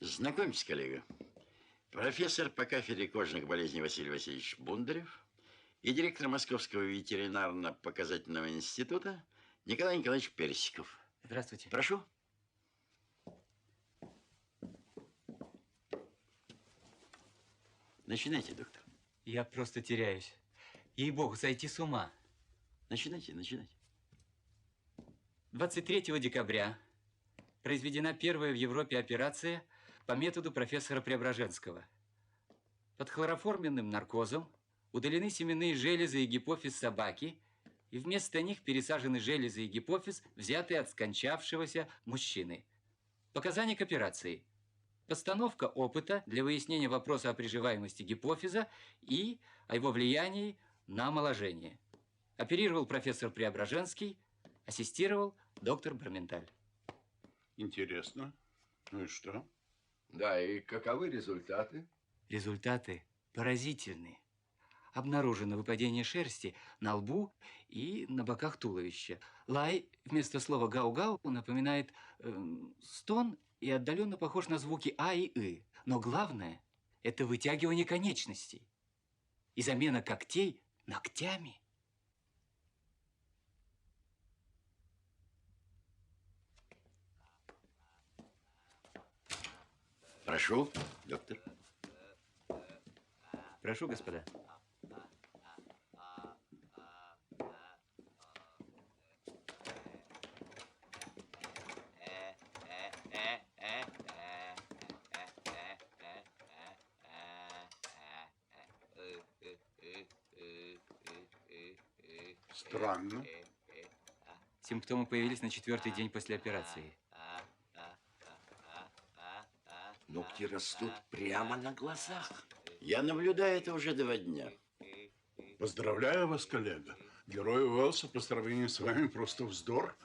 [SPEAKER 4] Знакомьтесь, коллега. Профессор по кафедре кожных болезней Василий Васильевич Бондарев и директор Московского ветеринарно-показательного института Николай Николаевич Персиков.
[SPEAKER 7] Здравствуйте.
[SPEAKER 4] Прошу. Начинайте, доктор.
[SPEAKER 7] Я просто теряюсь. Ей-богу, сойти с ума.
[SPEAKER 4] Начинайте, начинайте.
[SPEAKER 7] 23 декабря произведена первая в Европе операция по методу профессора Преображенского. Под хлороформенным наркозом удалены семенные железы и гипофиз собаки, и вместо них пересажены железы и гипофиз, взятые от скончавшегося мужчины. Показания к операции. Постановка опыта для выяснения вопроса о приживаемости гипофиза и о его влиянии на омоложение. Оперировал профессор Преображенский, ассистировал доктор Браменталь.
[SPEAKER 14] Интересно. Ну и что?
[SPEAKER 1] Да, и каковы результаты?
[SPEAKER 7] Результаты поразительные. Обнаружено выпадение шерсти на лбу и на боках туловища. Лай вместо слова гау-гау напоминает стон и отдаленно похож на звуки а и ы. Но главное – это вытягивание конечностей и замена когтей ногтями.
[SPEAKER 4] Прошу, доктор.
[SPEAKER 7] Прошу, господа.
[SPEAKER 14] Странно.
[SPEAKER 7] Симптомы появились на 4-й день после операции.
[SPEAKER 1] Ногти растут прямо на глазах.
[SPEAKER 4] Я наблюдаю это уже 2 дня.
[SPEAKER 14] Поздравляю вас, коллега. Герой Уэллса по сравнению с вами просто вздор.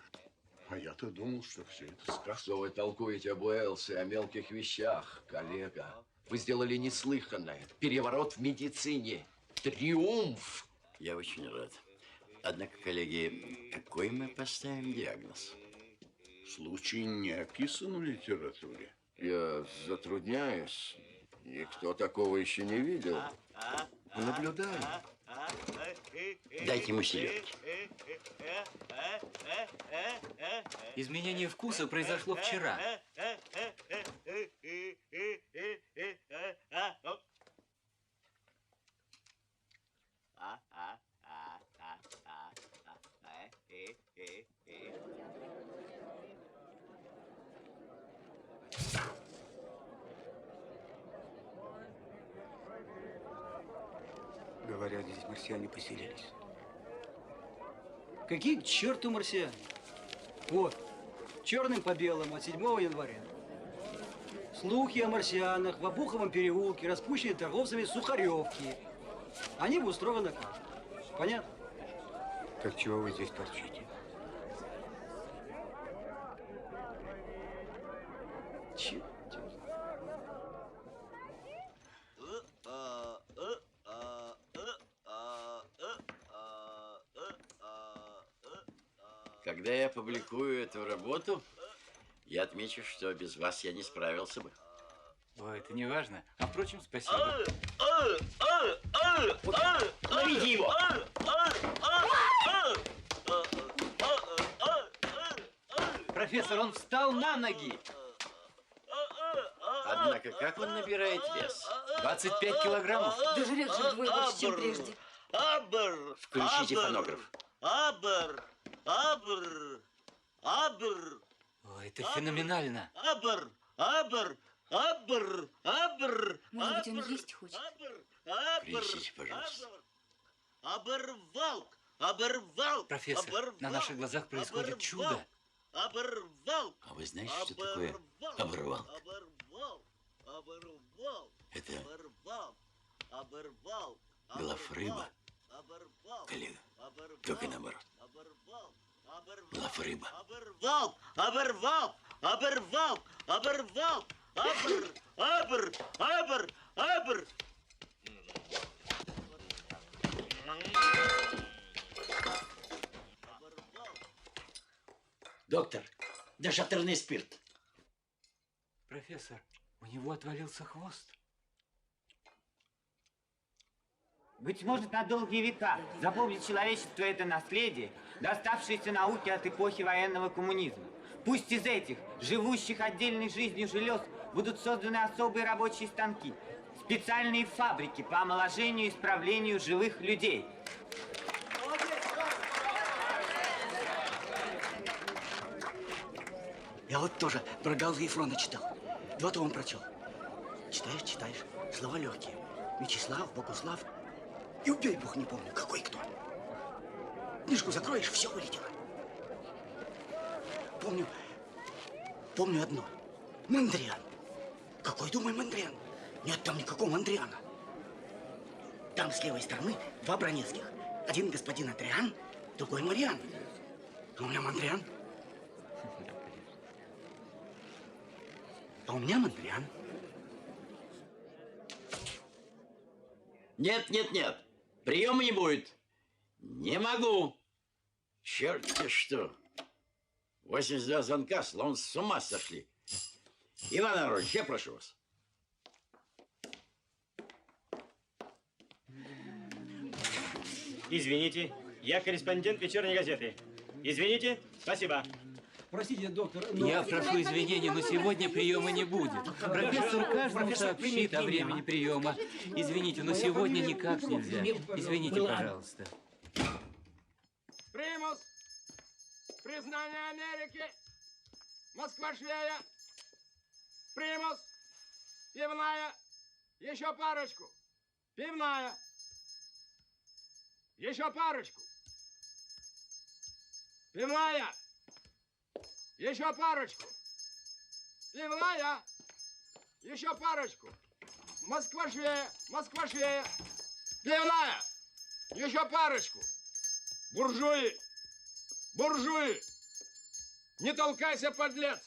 [SPEAKER 14] А я-то думал, что все это сказка.
[SPEAKER 1] Что вы толкуете об Уэллсе, о мелких вещах, коллега? Вы сделали неслыханное. Переворот в медицине. Триумф.
[SPEAKER 4] Я очень рад. Однако, коллеги, какой мы поставим диагноз?
[SPEAKER 14] Случай не описан в литературе.
[SPEAKER 1] Я затрудняюсь.
[SPEAKER 5] Никто такого еще не видел. Наблюдай.
[SPEAKER 4] Дайте ему селедки.
[SPEAKER 7] Изменение вкуса произошло вчера.
[SPEAKER 15] Говорят, здесь марсиане поселились.
[SPEAKER 16] Какие к черту марсиане? Вот, черным по белому от 7 января. Слухи о марсианах в Обуховом переулке распущены торговцами Сухаревки. Они бы устроены как? Понятно?
[SPEAKER 15] Так чего вы здесь торчите?
[SPEAKER 16] Черт.
[SPEAKER 4] Когда я публикую эту работу, я отмечу, что без вас я не справился бы.
[SPEAKER 7] Ой, это не важно. А впрочем, спасибо.
[SPEAKER 4] Ловите его!
[SPEAKER 7] Профессор, он встал на ноги.
[SPEAKER 4] Однако, как он набирает вес?
[SPEAKER 7] 25 килограммов.
[SPEAKER 6] Да жрет же вдвое больше, чем прежде.
[SPEAKER 4] Включите фонограф.
[SPEAKER 7] Ой, это феноменально.
[SPEAKER 6] Может быть, он есть хочет?
[SPEAKER 4] Принесите, пожалуйста.
[SPEAKER 7] Профессор, на наших глазах происходит чудо.
[SPEAKER 4] А вы знаете, что такое оборвалка? Это глафрыба, коллега, только наоборот. Глафрыба.
[SPEAKER 12] Доктор, дешатерный спирт.
[SPEAKER 7] Профессор, у него отвалился хвост.
[SPEAKER 17] Быть может, на долгие века запомнит человечество это наследие, доставшееся науке от эпохи военного коммунизма. Пусть из этих, живущих отдельной жизнью желез, будут созданы особые рабочие станки, специальные фабрики по омоложению и исправлению живых людей.
[SPEAKER 16] Я вот тоже про Галлы Ефрона читал. 2 тома прочел. Читаешь, слова легкие. Вячеслав, Богуслав. И убей бог, не помню, какой кто. Книжку закроешь, все вылетело. Помню одно. Мандриан. Какой, думаю, Мандриан? Нет там никакого Мандриана. Там с левой стороны 2 Бронецких. Один господин Адриан, другой Мариан. А у меня Мандриан. А у меня Мандриан.
[SPEAKER 4] Нет. Приема не будет. Не могу. Черт-те что. 82 звонка, словно с ума сошли. Иван Аронович, я прошу вас.
[SPEAKER 18] Извините, я корреспондент вечерней газеты. Извините, спасибо.
[SPEAKER 16] Простите, доктор, но...
[SPEAKER 7] Я прошу извинения, но сегодня приема не будет. Профессор каждому сообщит о времени приема. Извините, но сегодня никак нельзя. Извините, пожалуйста.
[SPEAKER 5] Примус! Признание Америки! Москва-Швея! Примус! Пивная! Еще парочку! Пивная! Еще парочку! Пивная! Еще парочку! Пивная! Еще парочку! Москва-Швея! Москва-Швея! Пивная! Еще парочку! Буржуи! Буржуи! Не толкайся, подлец!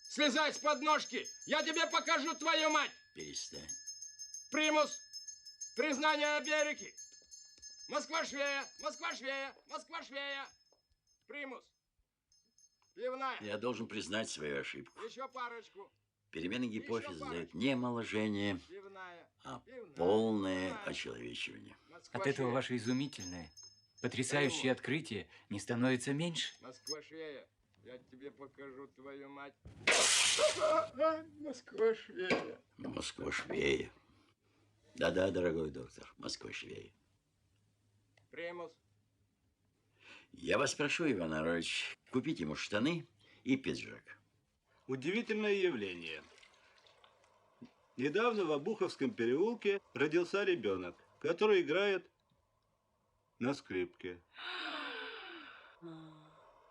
[SPEAKER 5] Слезай с подножки! Я тебе покажу твою мать!
[SPEAKER 4] Перестань.
[SPEAKER 5] Примус! Признание Америки! Москва-Швея! Москва-Швея! Москва-Швея! Примус! Пивная!
[SPEAKER 4] Я должен признать свою ошибку.
[SPEAKER 5] Еще парочку!
[SPEAKER 4] Перемены гипофиза дают не омоложение, а полное очеловечивание.
[SPEAKER 7] От этого ваше изумительное, потрясающее открытие не становится меньше.
[SPEAKER 5] Москва-швея, я тебе покажу твою мать.
[SPEAKER 4] Москва-швея. Москва-швея. Да-да, дорогой доктор, Москва-швея.
[SPEAKER 5] Примус.
[SPEAKER 4] Я вас прошу, Иван Аронович, купить ему штаны и пиджак.
[SPEAKER 19] Удивительное явление. Недавно в Обуховском переулке родился ребенок, который играет на скрипке.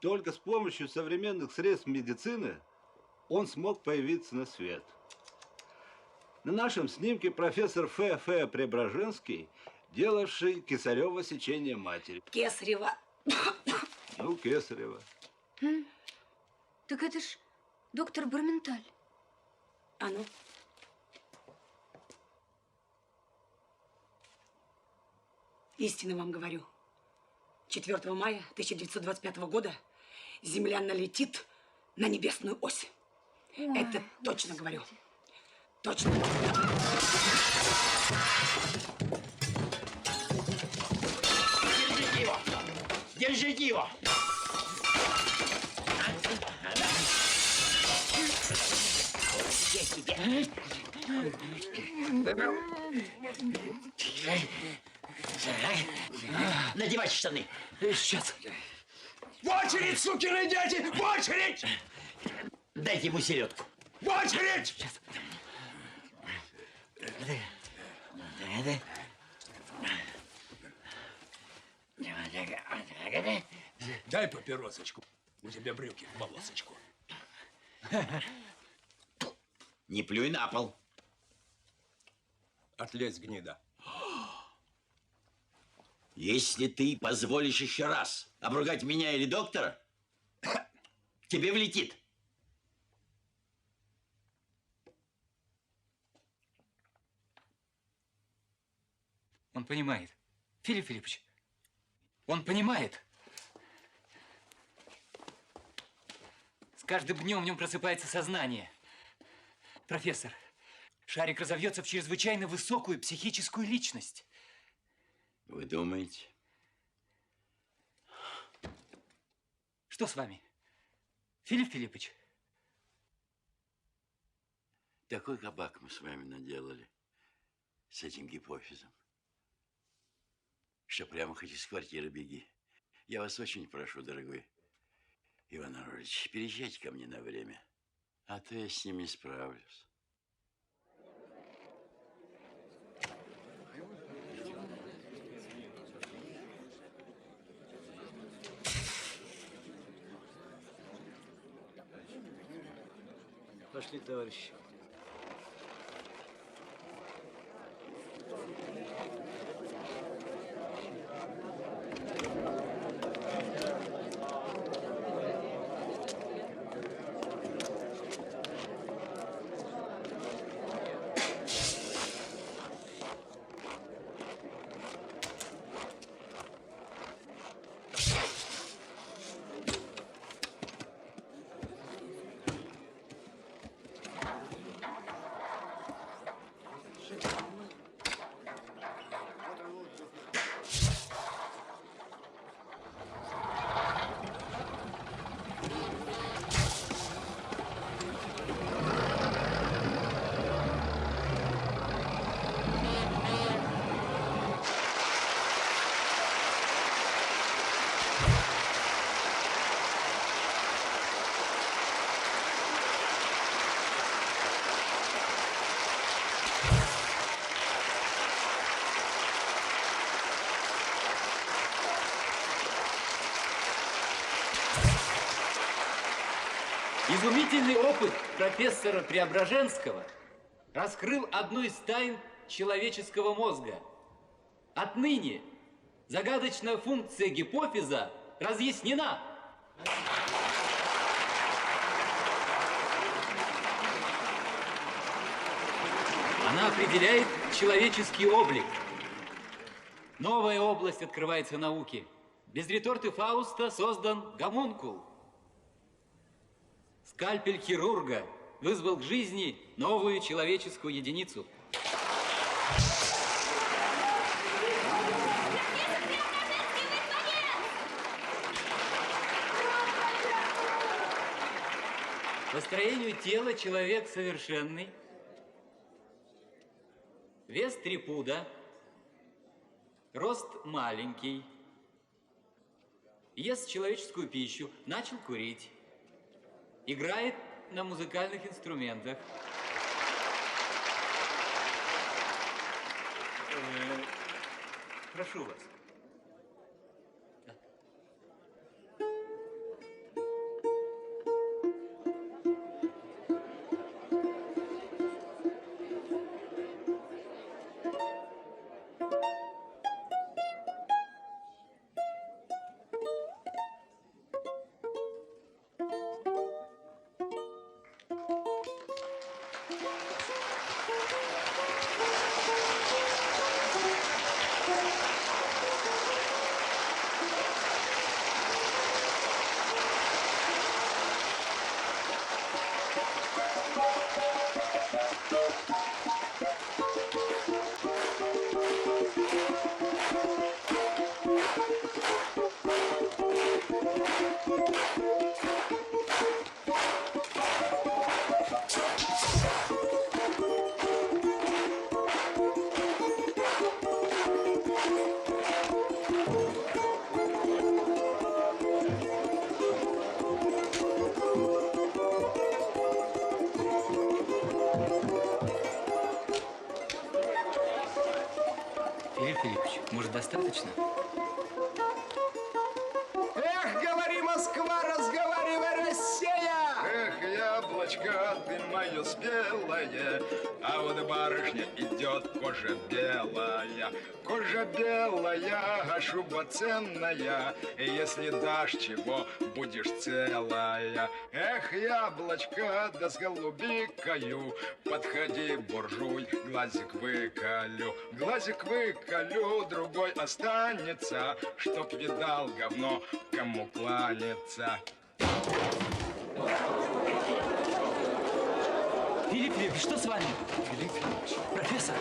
[SPEAKER 19] Только с помощью современных средств медицины он смог появиться на свет. На нашем снимке профессор Ф.Ф. Преображенский, делавший кесарево сечение матери.
[SPEAKER 9] Кесарева.
[SPEAKER 19] Ну, кесарево.
[SPEAKER 6] Так это ж доктор Барменталь.
[SPEAKER 9] А ну. Истинно вам говорю. 4 мая 1925 года Земля налетит на небесную ось.
[SPEAKER 6] Ой,
[SPEAKER 9] это точно говорю. Точно.
[SPEAKER 4] Держите его! Держите его! Я тебе. Надевайте штаны.
[SPEAKER 8] Сейчас. В очередь, сукины дети! В очередь!
[SPEAKER 4] Дайте ему селедку.
[SPEAKER 8] В очередь!
[SPEAKER 4] Сейчас.
[SPEAKER 8] Дай папиросочку. У тебя брюки в полосочку.
[SPEAKER 4] Не плюй на пол.
[SPEAKER 8] Отлезь, гнида.
[SPEAKER 4] Если ты позволишь еще раз обругать меня или доктора, тебе влетит.
[SPEAKER 7] Он понимает. Филипп Филиппович, он понимает. С каждым днем в нем просыпается сознание. Профессор, Шарик разовьется в чрезвычайно высокую психическую личность.
[SPEAKER 4] Вы думаете?
[SPEAKER 7] Что с вами, Филипп Филиппович?
[SPEAKER 4] Такой кабак мы с вами наделали с этим гипофизом, что прямо хоть из квартиры беги. Я вас очень прошу, дорогой Иван Аронович, переезжайте ко мне на время, а то я с ним не справлюсь.
[SPEAKER 12] Пошли, товарищи.
[SPEAKER 7] Изумительный опыт профессора Преображенского раскрыл одну из тайн человеческого мозга. Отныне загадочная функция гипофиза разъяснена. Она определяет человеческий облик. Новая область открывается науке. Без реторты Фауста создан гомункул. Скальпель хирурга вызвал к жизни новую человеческую единицу. По строению тела человек совершенный, вес 3 пуда, рост маленький, ест человеческую пищу, начал курить, играет на музыкальных инструментах. Прошу вас. Филипп Филиппович, может, достаточно?
[SPEAKER 1] Эх, говори, Москва, разговаривай, Россия! Эх, яблочко, ты мое спелое, а вот барышня идет кожа белая. Кожа белая, а шуба ценная, если дашь чего, будешь целая. Эх, яблочко, да с голубикою, подходи, буржуй, глазик выколю. Глазик выколю, другой останется, чтоб видал говно, кому кланяться.
[SPEAKER 7] Филипп Филиппович, что с вами?
[SPEAKER 8] Филипп Филиппович.
[SPEAKER 7] Профессор?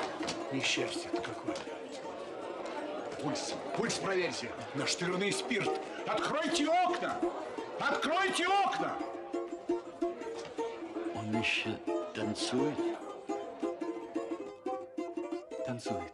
[SPEAKER 8] Несчастье-то какое. Пульс проверьте. Наштырный спирт. Откройте окна! Откройте окна!
[SPEAKER 4] Он еще танцует?
[SPEAKER 7] Танцует.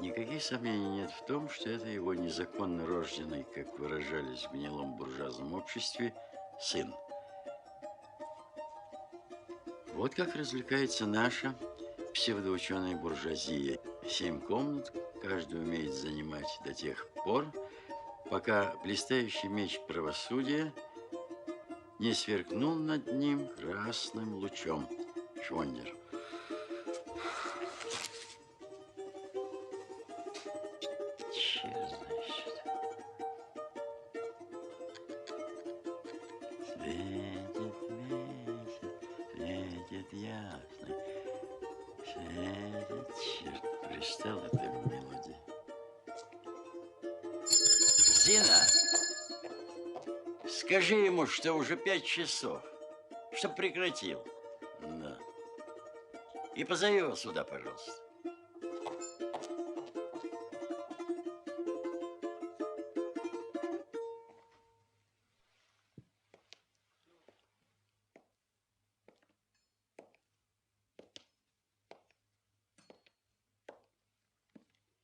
[SPEAKER 4] Никаких сомнений нет в том, что это его незаконно рожденный, как выражались в гнилом буржуазном обществе, сын. Вот как развлекается наша псевдоученая буржуазия. 7 комнат, каждый умеет занимать до тех пор, пока блистающий меч правосудия не сверкнул над ним красным лучом. Швондер. Зина, скажи ему, что уже 5 часов, чтоб прекратил. Да. И позови его сюда, пожалуйста.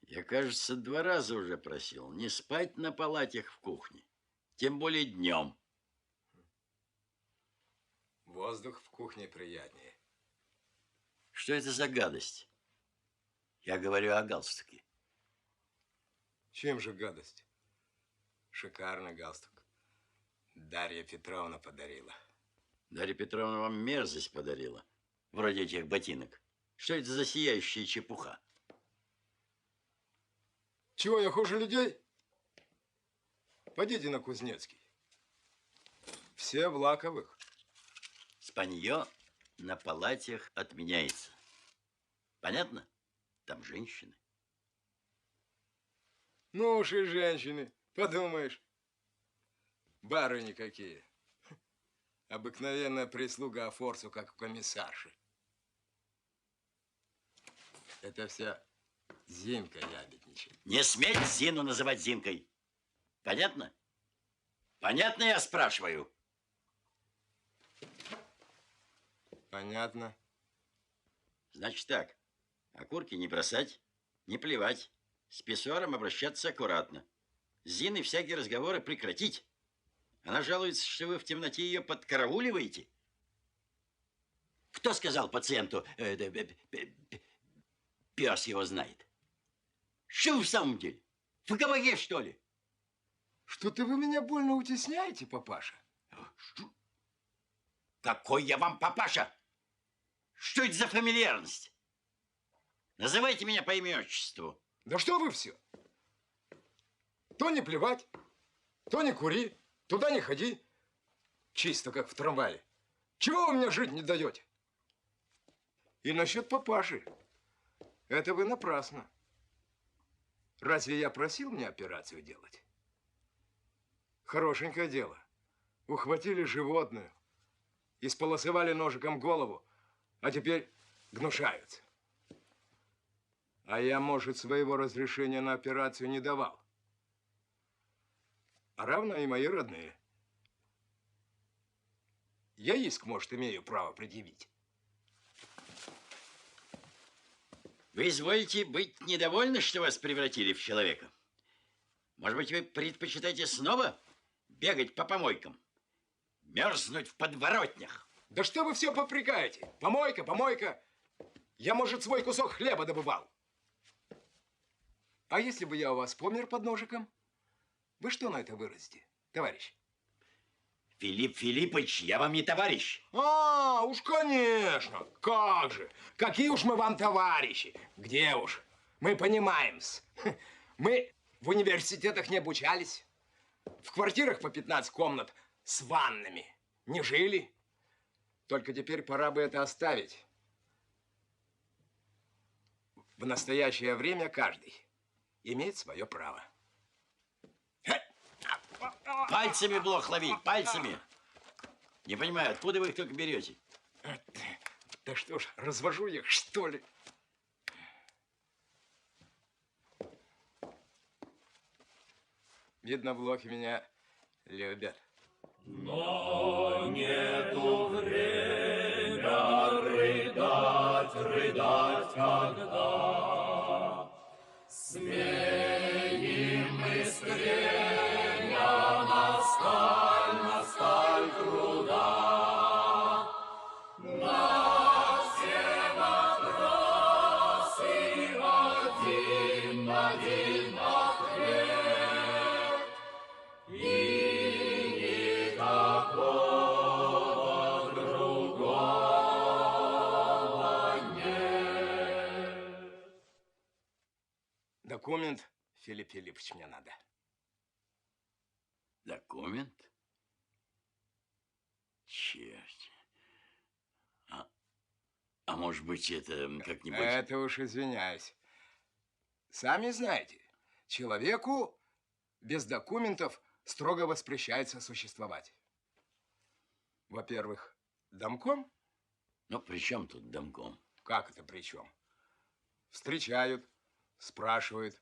[SPEAKER 4] Я, кажется, 2 раза уже просил не спать на палатях в кухне, тем более днем.
[SPEAKER 1] Воздух в кухне приятнее.
[SPEAKER 4] Что это за гадость? Я говорю о галстуке.
[SPEAKER 1] Чем же гадость? Шикарный галстук. Дарья Петровна подарила.
[SPEAKER 4] Дарья Петровна вам мерзость подарила, вроде этих ботинок. Что это за сияющая чепуха?
[SPEAKER 1] Чего, я хуже людей? Пойдите на Кузнецкий. Все в лаковых.
[SPEAKER 4] Спанье на палатях отменяется. Понятно? Там женщины.
[SPEAKER 1] Ну уж и женщины, подумаешь. Барыни какие. Обыкновенная прислуга Афорсу, как у комиссарши. Это вся Зинка ябедничает.
[SPEAKER 4] Не сметь Зину называть Зинкой. Понятно? Понятно, я спрашиваю?
[SPEAKER 1] Понятно.
[SPEAKER 4] Значит так, окурки не бросать, не плевать, с писсуаром обращаться аккуратно. С Зиной всякие разговоры прекратить. Она жалуется, что вы в темноте ее подкарауливаете. Кто сказал пациенту, пес его знает? Что вы в самом деле? В кабаке, что ли?
[SPEAKER 1] Что-то вы меня больно утесняете, папаша.
[SPEAKER 4] Что? Какой я вам папаша? Что это за фамильярность? Называйте меня по имени-отчеству.
[SPEAKER 1] Да что вы все? То не плевать, то не кури, туда не ходи. Чисто как в трамвае. Чего вы мне жить не даете? И насчет папаши. Это вы напрасно. Разве я просил мне операцию делать? Хорошенькое дело. Ухватили животную, исполосовали ножиком голову, а теперь гнушаются. А я, может, своего разрешения на операцию не давал. А равно и мои родные. Я иск, может, имею право предъявить.
[SPEAKER 4] Вы изволите быть недовольны, что вас превратили в человека? Может быть, вы предпочитаете снова бегать по помойкам? Мерзнуть в подворотнях?
[SPEAKER 1] Да что вы все попрекаете? Помойка, помойка. Я, может, свой кусок хлеба добывал. А если бы я у вас помер под ножиком? Вы что на это выразите, товарищ?
[SPEAKER 4] Филипп Филиппович, я вам не товарищ.
[SPEAKER 1] А, уж конечно. Как же. Какие уж мы вам товарищи. Где уж. Мы понимаем-с. Мы в университетах не обучались. В квартирах по 15 комнат с ваннами не жили. Только теперь пора бы это оставить. В настоящее время каждый имеет свое право.
[SPEAKER 4] Пальцами блох ловить, пальцами. Не понимаю, откуда вы их только берете?
[SPEAKER 1] Да что ж, развожу их, что ли? Видно, блохи меня любят.
[SPEAKER 2] Но нету время рыдать, рыдать, когда смеем мы стремя на сталь труда. На все вопросы один ответ. И никакого другого нет.
[SPEAKER 1] Документ, Филипп Филиппович, мне надо.
[SPEAKER 4] Документ? Черт. А может быть, это как-нибудь...
[SPEAKER 1] Это уж извиняюсь. Сами знаете, человеку без документов строго воспрещается существовать. Во-первых, домком.
[SPEAKER 4] Ну, при чем тут домком?
[SPEAKER 1] Как это при чем? Встречают, спрашивают.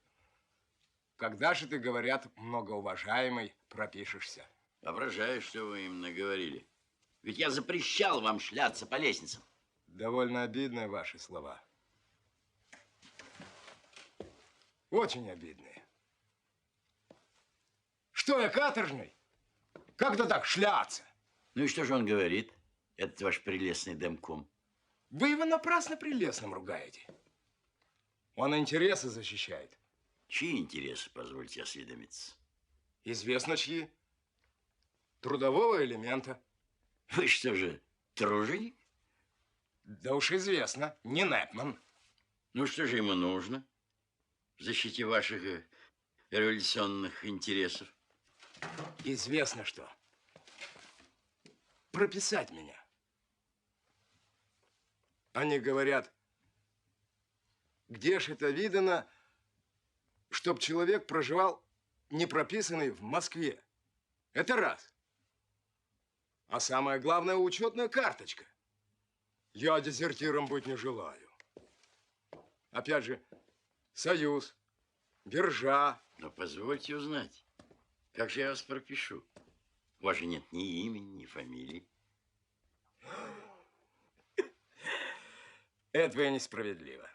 [SPEAKER 1] Когда же ты, говорят, многоуважаемый, пропишешься?
[SPEAKER 4] Воображаю, что вы им наговорили. Ведь я запрещал вам шляться по лестницам.
[SPEAKER 1] Довольно обидные ваши слова. Очень обидные. Что я, каторжный? Как-то так шляться?
[SPEAKER 4] Ну и что же он говорит, этот ваш прелестный домком?
[SPEAKER 1] Вы его напрасно прелестным ругаете. Он интересы защищает.
[SPEAKER 4] Чьи интересы, позвольте осведомиться?
[SPEAKER 1] Известно чьи. Трудового элемента.
[SPEAKER 4] Вы что же, труженик?
[SPEAKER 1] Да уж известно, не Непман.
[SPEAKER 4] Ну что же ему нужно в защите ваших революционных интересов?
[SPEAKER 1] Известно что. Прописать меня. Они говорят, где ж это видано, чтоб человек проживал непрописанный в Москве. Это раз. А самое главное, учетная карточка. Я дезертиром быть не желаю. Опять же, союз, биржа.
[SPEAKER 4] Но позвольте узнать, как же я вас пропишу? У вас же нет ни имени, ни фамилии.
[SPEAKER 1] Это несправедливо.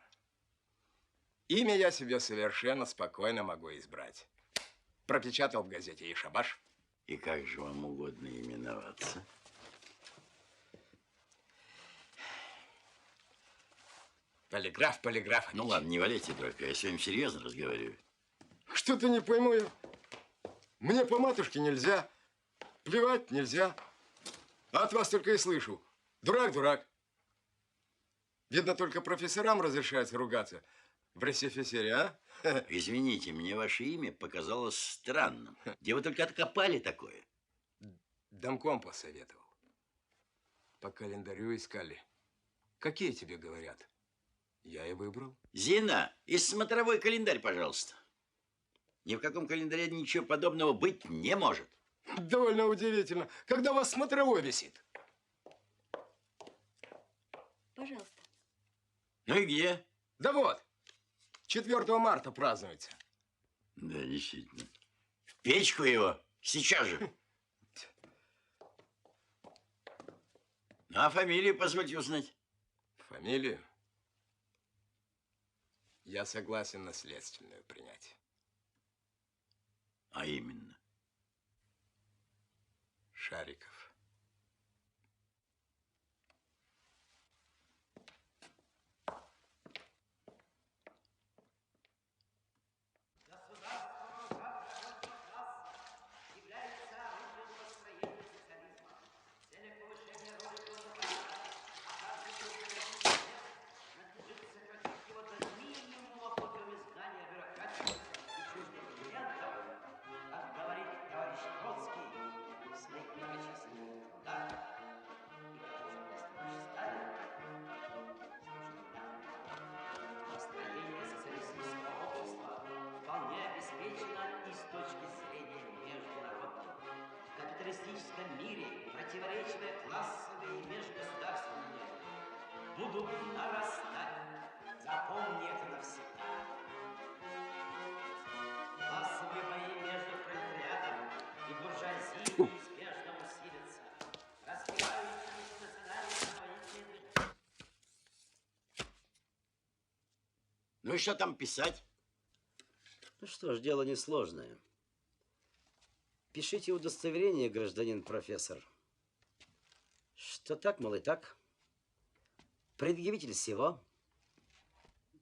[SPEAKER 1] Имя я себе совершенно спокойно могу избрать. Пропечатал в газете и шабаш.
[SPEAKER 4] И как же вам угодно именоваться?
[SPEAKER 1] Полиграф, полиграф.
[SPEAKER 4] Ну ладно, не валяйте дурака, я с вами серьезно разговариваю.
[SPEAKER 1] Что-то не пойму я. Мне по матушке нельзя, плевать нельзя. А от вас только и слышу. Дурак, дурак. Видно, только профессорам разрешается ругаться в РСФСР, а?
[SPEAKER 4] Извините, мне ваше имя показалось странным. Где вы только откопали такое?
[SPEAKER 1] Домком посоветовал. По календарю искали. Какие тебе говорят? Я и выбрал.
[SPEAKER 4] Зина, из смотровой календарь, пожалуйста. Ни в каком календаре ничего подобного быть не может.
[SPEAKER 1] Довольно удивительно. Когда у вас смотровой висит?
[SPEAKER 6] Пожалуйста.
[SPEAKER 4] Ну и где?
[SPEAKER 1] Да вот. 4 марта празднуется.
[SPEAKER 4] Да, действительно. В печку его. Сейчас же. Ну, а фамилию позвольте узнать?
[SPEAKER 1] Фамилию? Я согласен наследственную принять.
[SPEAKER 4] А именно?
[SPEAKER 1] Шариков.
[SPEAKER 16] Как говорит товарищ Троцкий в своих многочисленных
[SPEAKER 12] социалистическом мире противоречия классовые и межгосударственные будут нарастать. Запомни это навсегда. Классовые бои между пролетариатом и буржуазией неизбежно усилятся. Раскрывающиеся национально-освободительные движения.
[SPEAKER 4] Ну и что там писать?
[SPEAKER 12] Ну что ж, дело несложное. Пишите удостоверение, гражданин профессор. Что так, мол, и так. Предъявитель всего.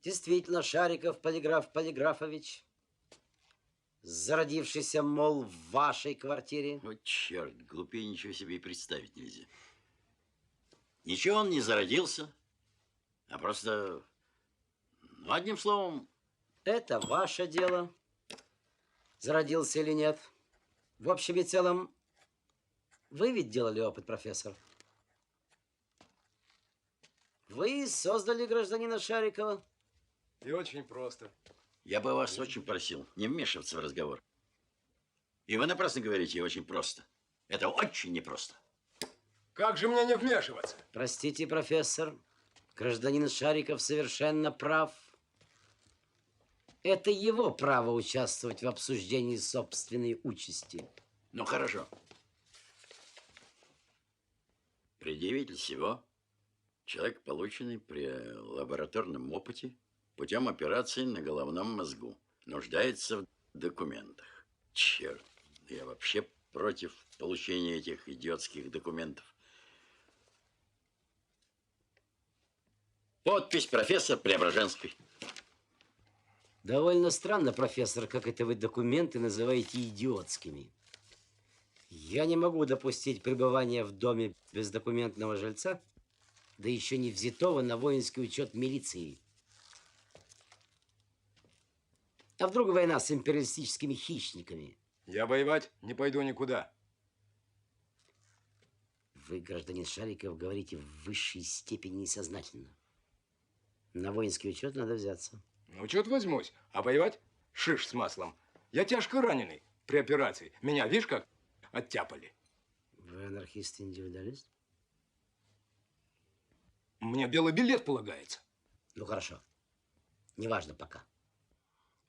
[SPEAKER 12] Действительно, Шариков Полиграф Полиграфович, зародившийся, мол, в вашей квартире.
[SPEAKER 4] Вот черт, глупее ничего себе и представить нельзя. Ничего он не зародился, а просто, ну, одним словом...
[SPEAKER 12] Это ваше дело, зародился или нет. В общем и целом, вы ведь делали опыт, профессор. Вы создали гражданина Шарикова.
[SPEAKER 1] И очень просто.
[SPEAKER 4] Я бы вас очень просил не вмешиваться в разговор. И вы напрасно говорите «очень просто». Это очень непросто.
[SPEAKER 1] Как же мне не вмешиваться?
[SPEAKER 12] Простите, профессор, гражданин Шариков совершенно прав. Это его право участвовать в обсуждении собственной участи.
[SPEAKER 4] Ну, хорошо. Предъявитель всего человек, полученный при лабораторном опыте путем операции на головном мозгу, нуждается в документах. Черт, я вообще против получения этих идиотских документов. Подпись профессор Преображенской.
[SPEAKER 12] Довольно странно, профессор, как это вы документы называете идиотскими. Я не могу допустить пребывания в доме бездокументного жильца, да еще не взятого на воинский учет милиции. А вдруг война с империалистическими хищниками?
[SPEAKER 1] Я воевать не пойду никуда.
[SPEAKER 12] Вы, гражданин Шариков, говорите в высшей степени несознательно. На воинский учет надо взяться.
[SPEAKER 1] На учет возьмусь, а воевать шиш с маслом. Я тяжко раненый при операции. Меня, видишь, как оттяпали.
[SPEAKER 12] Вы анархист-индивидуалист?
[SPEAKER 1] Мне белый билет полагается.
[SPEAKER 12] Ну, хорошо. Неважно пока.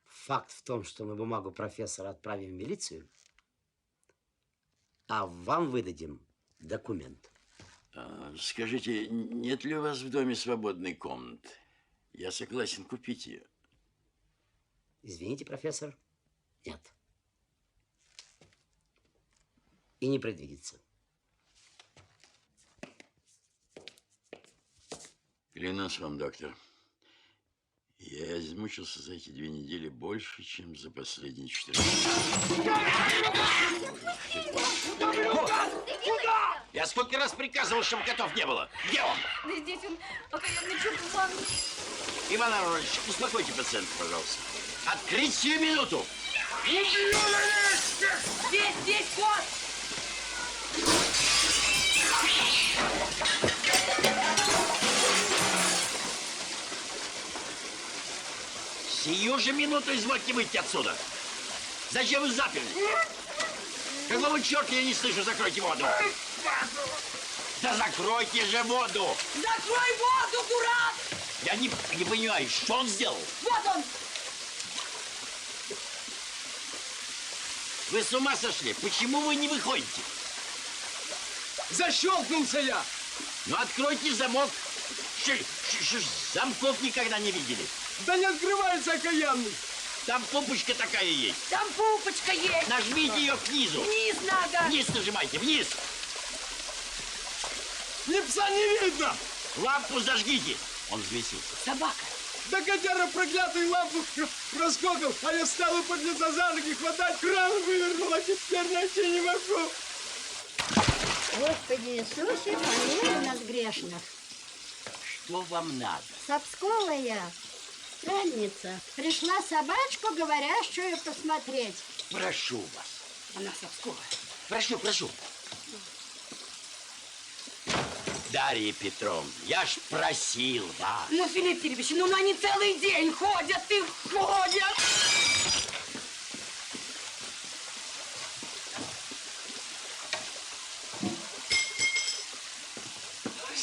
[SPEAKER 12] Факт в том, что мы бумагу профессора отправим в милицию, а вам выдадим документ.
[SPEAKER 4] Скажите, нет ли у вас в доме свободной комнаты? Я согласен купить ее.
[SPEAKER 12] Извините, профессор, нет. И не предвидится.
[SPEAKER 4] Клянусь вам, доктор, я измучился за эти 2 недели больше, чем за последние 4.
[SPEAKER 6] Куда?
[SPEAKER 4] Я сколько раз приказывал, чтобы котов не было. Где он?
[SPEAKER 6] Да здесь он окаянный чурбан.
[SPEAKER 4] Иван Аронович, успокойте пациента, пожалуйста. Открыть сию минуту!
[SPEAKER 9] Здесь кот!
[SPEAKER 4] Сию же минуту извольте выйти отсюда. Зачем вы заперли? Какого черта я не слышу? Закройте воду. Да закройте же воду!
[SPEAKER 9] Закрой воду, дурак!
[SPEAKER 4] Я не понимаю, что он сделал?
[SPEAKER 9] Вот он!
[SPEAKER 4] Вы с ума сошли? Почему вы не выходите?
[SPEAKER 1] Защелкнулся я!
[SPEAKER 4] Ну, откройте замок. Замков никогда не видели.
[SPEAKER 1] Да не открывается, окаянный!
[SPEAKER 4] Там пупочка такая есть.
[SPEAKER 9] Там пупочка есть!
[SPEAKER 4] Нажмите ее к низу.
[SPEAKER 9] Вниз надо!
[SPEAKER 4] Вниз нажимайте, вниз!
[SPEAKER 1] Ни пса не видно!
[SPEAKER 4] Лампу зажгите! Он взвесился.
[SPEAKER 9] Собака!
[SPEAKER 1] Да котяра проклятую лампу раскокал, а я стал и подлеца за ноги хватать, кран вывернул, а теперь найти не могу.
[SPEAKER 20] Господи Иисусе, помилуй нас грешных.
[SPEAKER 4] Что вам надо?
[SPEAKER 20] Сапсковая странница. Пришла собачку говорящую посмотреть.
[SPEAKER 4] Прошу вас.
[SPEAKER 9] Она Сапсковая.
[SPEAKER 4] Прошу, прошу. Дарья Петровна, я ж просил вас.
[SPEAKER 9] Ну, Филипп Филиппович, ну они целый день ходят и ходят.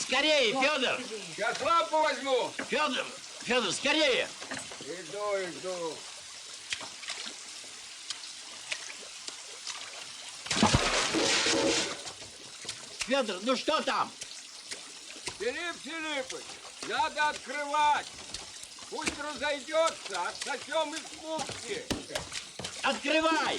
[SPEAKER 4] Скорее, Федор!
[SPEAKER 5] Сейчас лампу возьму.
[SPEAKER 4] Федор, скорее!
[SPEAKER 5] Иду.
[SPEAKER 4] Федор, ну что там?
[SPEAKER 5] Филипп Филиппович, надо открывать. Пусть разойдется, отсосем из кубки.
[SPEAKER 4] Открывай!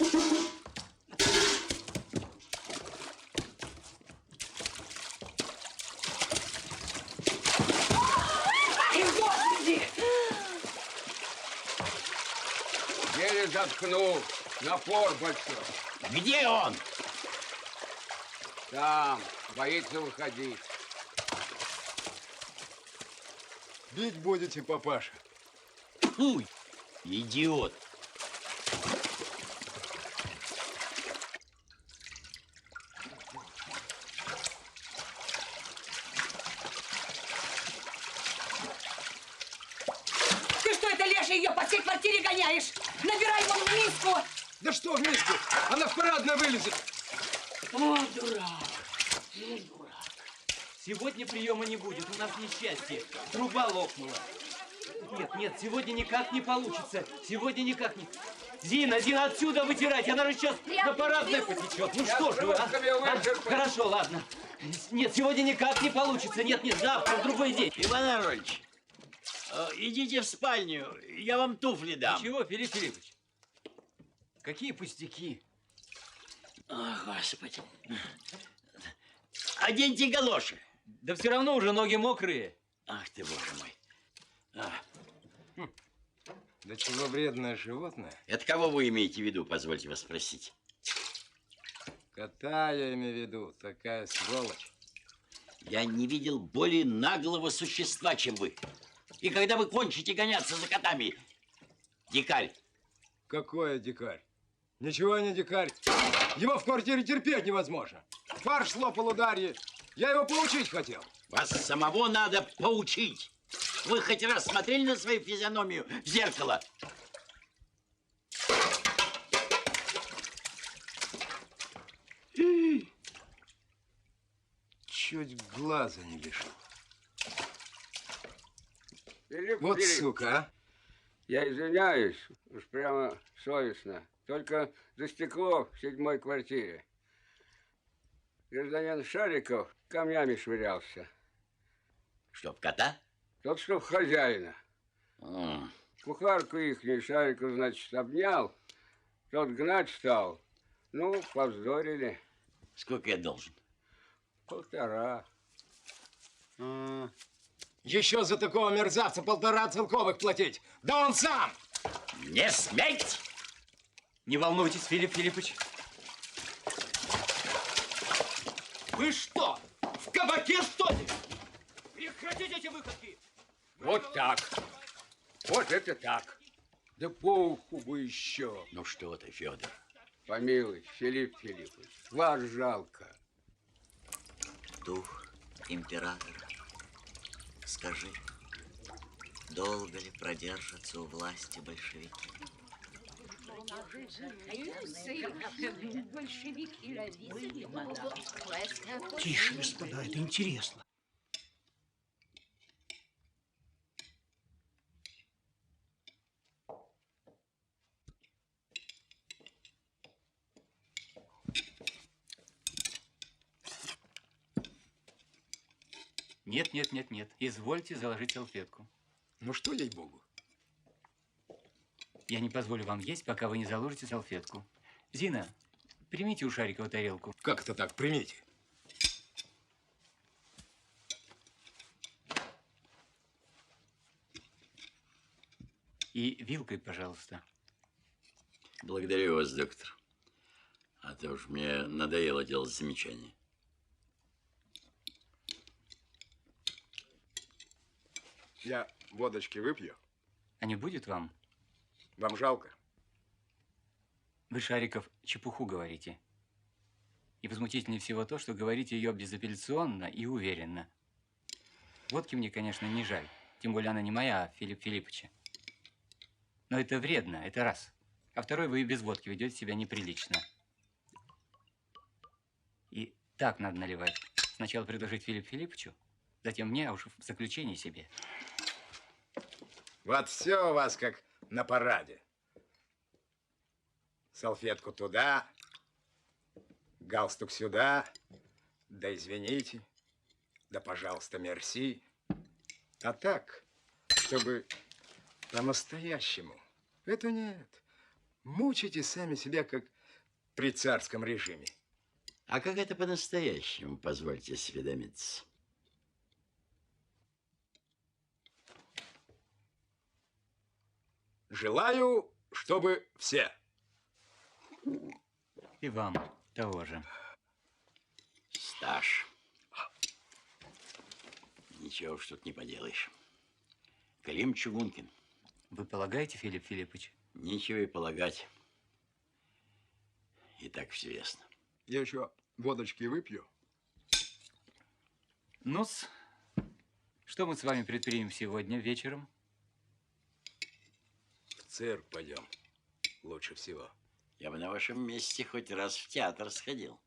[SPEAKER 5] Еле заткнул. Напор большой.
[SPEAKER 4] Где он?
[SPEAKER 5] Там. Боится выходить.
[SPEAKER 1] Бить будете, папаша?
[SPEAKER 4] Фуй, идиот.
[SPEAKER 9] Ты что это, леший, ее по всей квартире гоняешь? Набирай вон в миску.
[SPEAKER 1] Да что в миску? Она в парадное вылезет.
[SPEAKER 9] О, дурак.
[SPEAKER 21] Сегодня приема не будет, у нас несчастье. Труба лопнула. Нет, сегодня никак не получится. Сегодня никак не... Зина, отсюда вытирать, она же сейчас на парадной потечет. Ну что же вы, а? Хорошо, ладно. Нет, сегодня никак не получится. Нет, завтра, в другой день.
[SPEAKER 4] Иван Арольевич, идите в спальню, я вам туфли дам.
[SPEAKER 21] Чего, Филипп Филиппович? Какие пустяки?
[SPEAKER 4] О, Господи. Оденьте галоши.
[SPEAKER 21] Да все равно уже ноги мокрые.
[SPEAKER 4] Ах ты, боже мой.
[SPEAKER 1] Да чего вредное животное?
[SPEAKER 4] Это кого вы имеете в виду, позвольте вас спросить?
[SPEAKER 1] Кота я имею в виду, такая сволочь.
[SPEAKER 4] Я не видел более наглого существа, чем вы. И когда вы кончите гоняться за котами, дикарь.
[SPEAKER 1] Какой дикарь? Ничего не дикарь. Его в квартире терпеть невозможно. Фарш слопал ударье. Я его поучить хотел.
[SPEAKER 4] Вас самого надо поучить. Вы хоть раз смотрели на свою физиономию в зеркало?
[SPEAKER 1] Чуть глаза не лишил.
[SPEAKER 5] Филипп
[SPEAKER 1] Вот
[SPEAKER 5] Филиппович,
[SPEAKER 1] сука, а.
[SPEAKER 5] Я извиняюсь, уж прямо совестно. Только за стекло в 7-й квартире. Гражданин Шариков камнями швырялся.
[SPEAKER 4] Чтоб кота?
[SPEAKER 5] Тот, что хозяина. Кухарку ихнюю Шариков, значит, обнял. Тот гнать стал. Ну, повздорили.
[SPEAKER 4] Сколько я должен?
[SPEAKER 5] 1,5.
[SPEAKER 1] Еще за такого мерзавца 1,5 целковых платить. Да он сам!
[SPEAKER 4] Не сметь!
[SPEAKER 21] Не волнуйтесь, Филипп Филиппович. Вы что, в кабаке, что ли? Прекратите эти выходки!
[SPEAKER 5] Вот так. Вот это так. Да по уху бы еще.
[SPEAKER 4] Ну что ты, Федор?
[SPEAKER 5] Помилуй, Филипп Филиппович, вас жалко.
[SPEAKER 22] Дух императора, скажи, долго ли продержатся у власти большевики?
[SPEAKER 16] Тише, господа, это интересно.
[SPEAKER 21] Нет. Извольте заложить салфетку.
[SPEAKER 1] Ну что, ей-богу?
[SPEAKER 21] Я не позволю вам есть, пока вы не заложите салфетку. Зина, примите у Шарикова тарелку.
[SPEAKER 1] Как это так? Примите.
[SPEAKER 21] И вилкой, пожалуйста.
[SPEAKER 4] Благодарю вас, доктор. А то уж мне надоело делать замечания.
[SPEAKER 1] Я водочки выпью.
[SPEAKER 21] А не будет вам?
[SPEAKER 1] Вам жалко?
[SPEAKER 21] Вы, Шариков, чепуху говорите. И возмутительнее всего то, что говорите ее безапелляционно и уверенно. Водки мне, конечно, не жаль. Тем более она не моя, а Филипп Филипповича. Но это вредно, это раз. А второй, вы и без водки ведете себя неприлично. И так надо наливать. Сначала предложить Филиппу Филипповичу, Затем мне, а уж в заключении себе.
[SPEAKER 1] Вот все у вас как на параде. Салфетку туда, галстук сюда, да извините, да пожалуйста, мерси. А так, чтобы по-настоящему, это нет. Мучите сами себя, как при царском режиме.
[SPEAKER 4] А как это по-настоящему, позвольте осведомиться?
[SPEAKER 1] Желаю, чтобы все.
[SPEAKER 21] И вам того же.
[SPEAKER 4] Стаж. Ничего уж тут не поделаешь. Клим Чугункин.
[SPEAKER 21] Вы полагаете, Филипп Филиппович?
[SPEAKER 4] Нечего и полагать. И так все ясно.
[SPEAKER 1] Я еще водочки выпью.
[SPEAKER 21] Ну-с, что мы с вами предпримем сегодня вечером?
[SPEAKER 1] В цирк пойдем. Лучше всего.
[SPEAKER 4] Я бы на вашем месте хоть раз в театр сходил.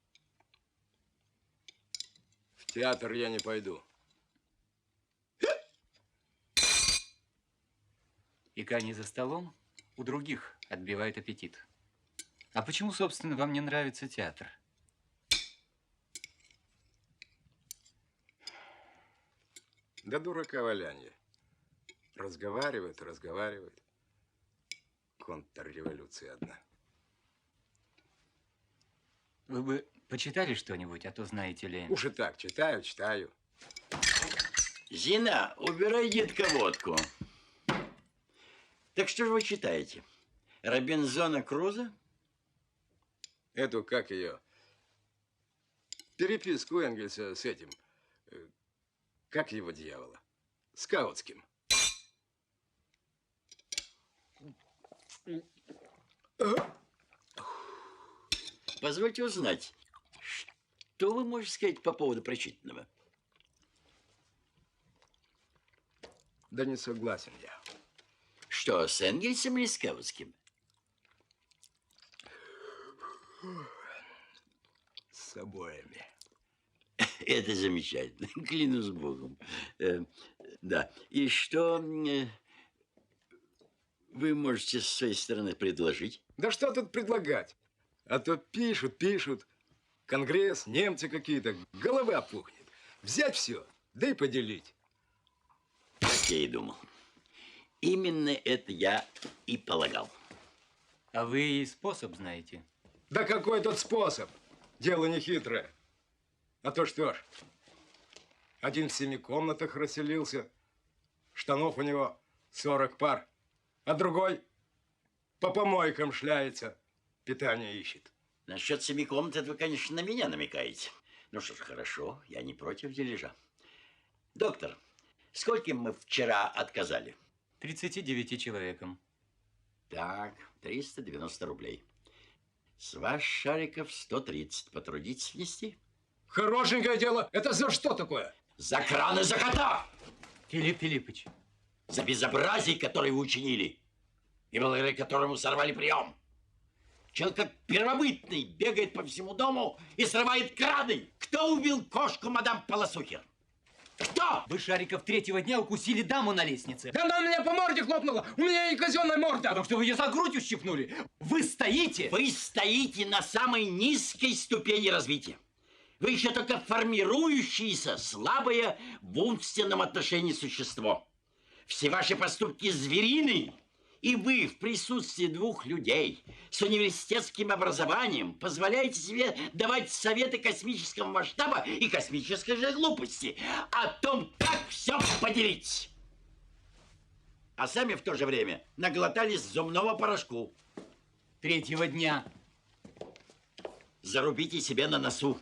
[SPEAKER 1] В театр я не пойду.
[SPEAKER 21] Ика не за столом, у других отбивает аппетит. А почему, собственно, вам не нравится театр?
[SPEAKER 1] Да дурака валянье. Разговаривает, разговаривает. Контрреволюция одна.
[SPEAKER 21] Вы бы почитали что-нибудь, а то знаете ли...
[SPEAKER 1] Уж и так, читаю.
[SPEAKER 4] Зина, убирай, детка, водку. Так что же вы читаете? Робинзона Круза?
[SPEAKER 1] Эту, как ее? Переписку Энгельса с этим. Как его дьявола? Скаутским.
[SPEAKER 4] Позвольте узнать, что вы можете сказать по поводу прочитанного?
[SPEAKER 1] Да не согласен я.
[SPEAKER 4] Что, с Энгельсом или Скаутским?
[SPEAKER 1] С обоими.
[SPEAKER 4] Это замечательно, клянусь Богом. Да, и что вы можете с своей стороны предложить?
[SPEAKER 1] Да что тут предлагать? А то пишут. Конгресс, немцы какие-то, голова пухнет. Взять все, да и поделить.
[SPEAKER 4] Как я и думал. Именно это я и полагал.
[SPEAKER 21] А вы и способ знаете?
[SPEAKER 1] Да какой тут способ? Дело не хитрое. А то что ж, один в 7 комнатах расселился, штанов у него 40 пар, а другой по помойкам шляется, питание ищет.
[SPEAKER 4] Насчет 7 комнат, это вы, конечно, на меня намекаете. Ну что ж, хорошо, я не против дележа. Доктор, скольким мы вчера отказали?
[SPEAKER 21] 39 человекам.
[SPEAKER 4] Так, 390 рублей. С вас, Шариков, 130. Потрудитесь внести?
[SPEAKER 1] Хорошенькое дело. Это за что такое?
[SPEAKER 4] За кран и за кота!
[SPEAKER 21] Филипп Филиппович.
[SPEAKER 4] За безобразие, которое вы учинили, и благодаря которому сорвали прием. Человек как первобытный бегает по всему дому и срывает краны. Кто убил кошку мадам Полосухер? Кто?
[SPEAKER 21] Вы, Шариков, 3-го дня укусили даму на лестнице.
[SPEAKER 1] Да она меня по морде хлопнула. У меня и казенная морда.
[SPEAKER 21] Потому что вы ее за грудь ущипнули. Вы стоите.
[SPEAKER 4] Вы стоите на самой низкой ступени развития. Вы еще только формирующееся, слабое в умственном отношении существо. Все ваши поступки звериные. И вы в присутствии 2 людей с университетским образованием позволяете себе давать советы космического масштаба и космической же глупости о том, как все поделить. А сами в то же время наглотались зубного порошку.
[SPEAKER 21] 3-го дня.
[SPEAKER 4] Зарубите себе на носу,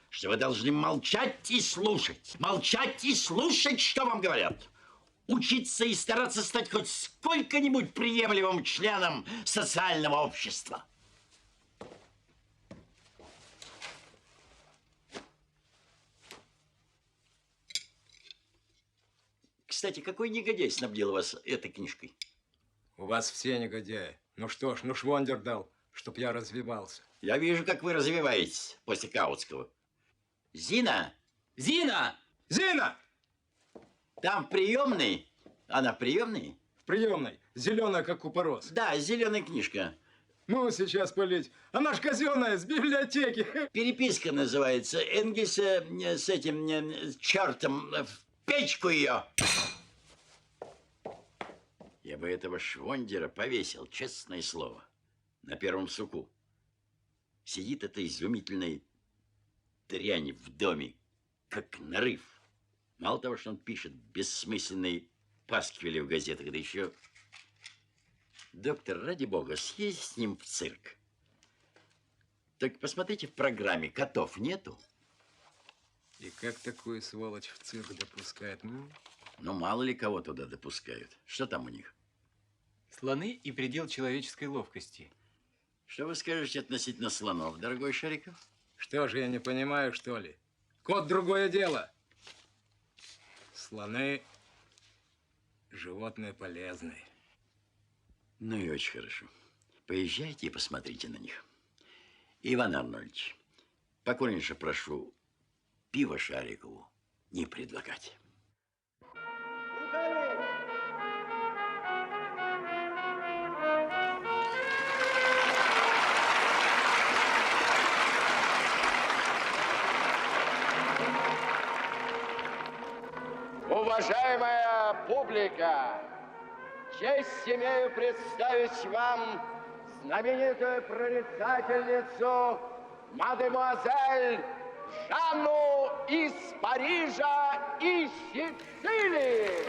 [SPEAKER 4] что вы должны молчать и слушать. Молчать и слушать, что вам говорят. Учиться и стараться стать хоть сколько-нибудь приемлемым членом социального общества. Кстати, какой негодяй снабдил вас этой книжкой?
[SPEAKER 1] У вас все негодяи. Ну что ж, ну Швондер дал, чтоб я развивался.
[SPEAKER 4] Я вижу, как вы развиваетесь после Каутского. Зина!
[SPEAKER 21] Зина!
[SPEAKER 1] Зина!
[SPEAKER 4] Там в приемной? Она в приемной?
[SPEAKER 1] В приемной. Зеленая, как купорос.
[SPEAKER 4] Да, зеленая книжка.
[SPEAKER 1] Ну, сейчас полить. Она ж казенная, с библиотеки.
[SPEAKER 4] Переписка называется. Энгельса с этим чертом в печку ее. Я бы этого Швондера повесил, честное слово, на первом суку. Сидит эта изумительная дрянь в доме, как нарыв. Мало того, что он пишет бессмысленные пасквили в газетах, да еще... Доктор, ради бога, съезди с ним в цирк. Так посмотрите в программе, котов нету.
[SPEAKER 1] И как такую сволочь в цирк допускает?
[SPEAKER 4] Ну, мало ли кого туда допускают. Что там у них?
[SPEAKER 21] Слоны и предел человеческой ловкости.
[SPEAKER 4] Что вы скажете относительно слонов, дорогой Шариков?
[SPEAKER 1] Что же, я не понимаю, что ли? Кот – другое дело. Слоны – животные полезные.
[SPEAKER 4] Ну и очень хорошо. Поезжайте и посмотрите на них. Иван Арнольдович, покорнейше прошу пиво Шарикову не предлагать.
[SPEAKER 3] Уважаемая публика, честь имею представить вам знаменитую прорицательницу мадемуазель Жанну из Парижа и Сицилии.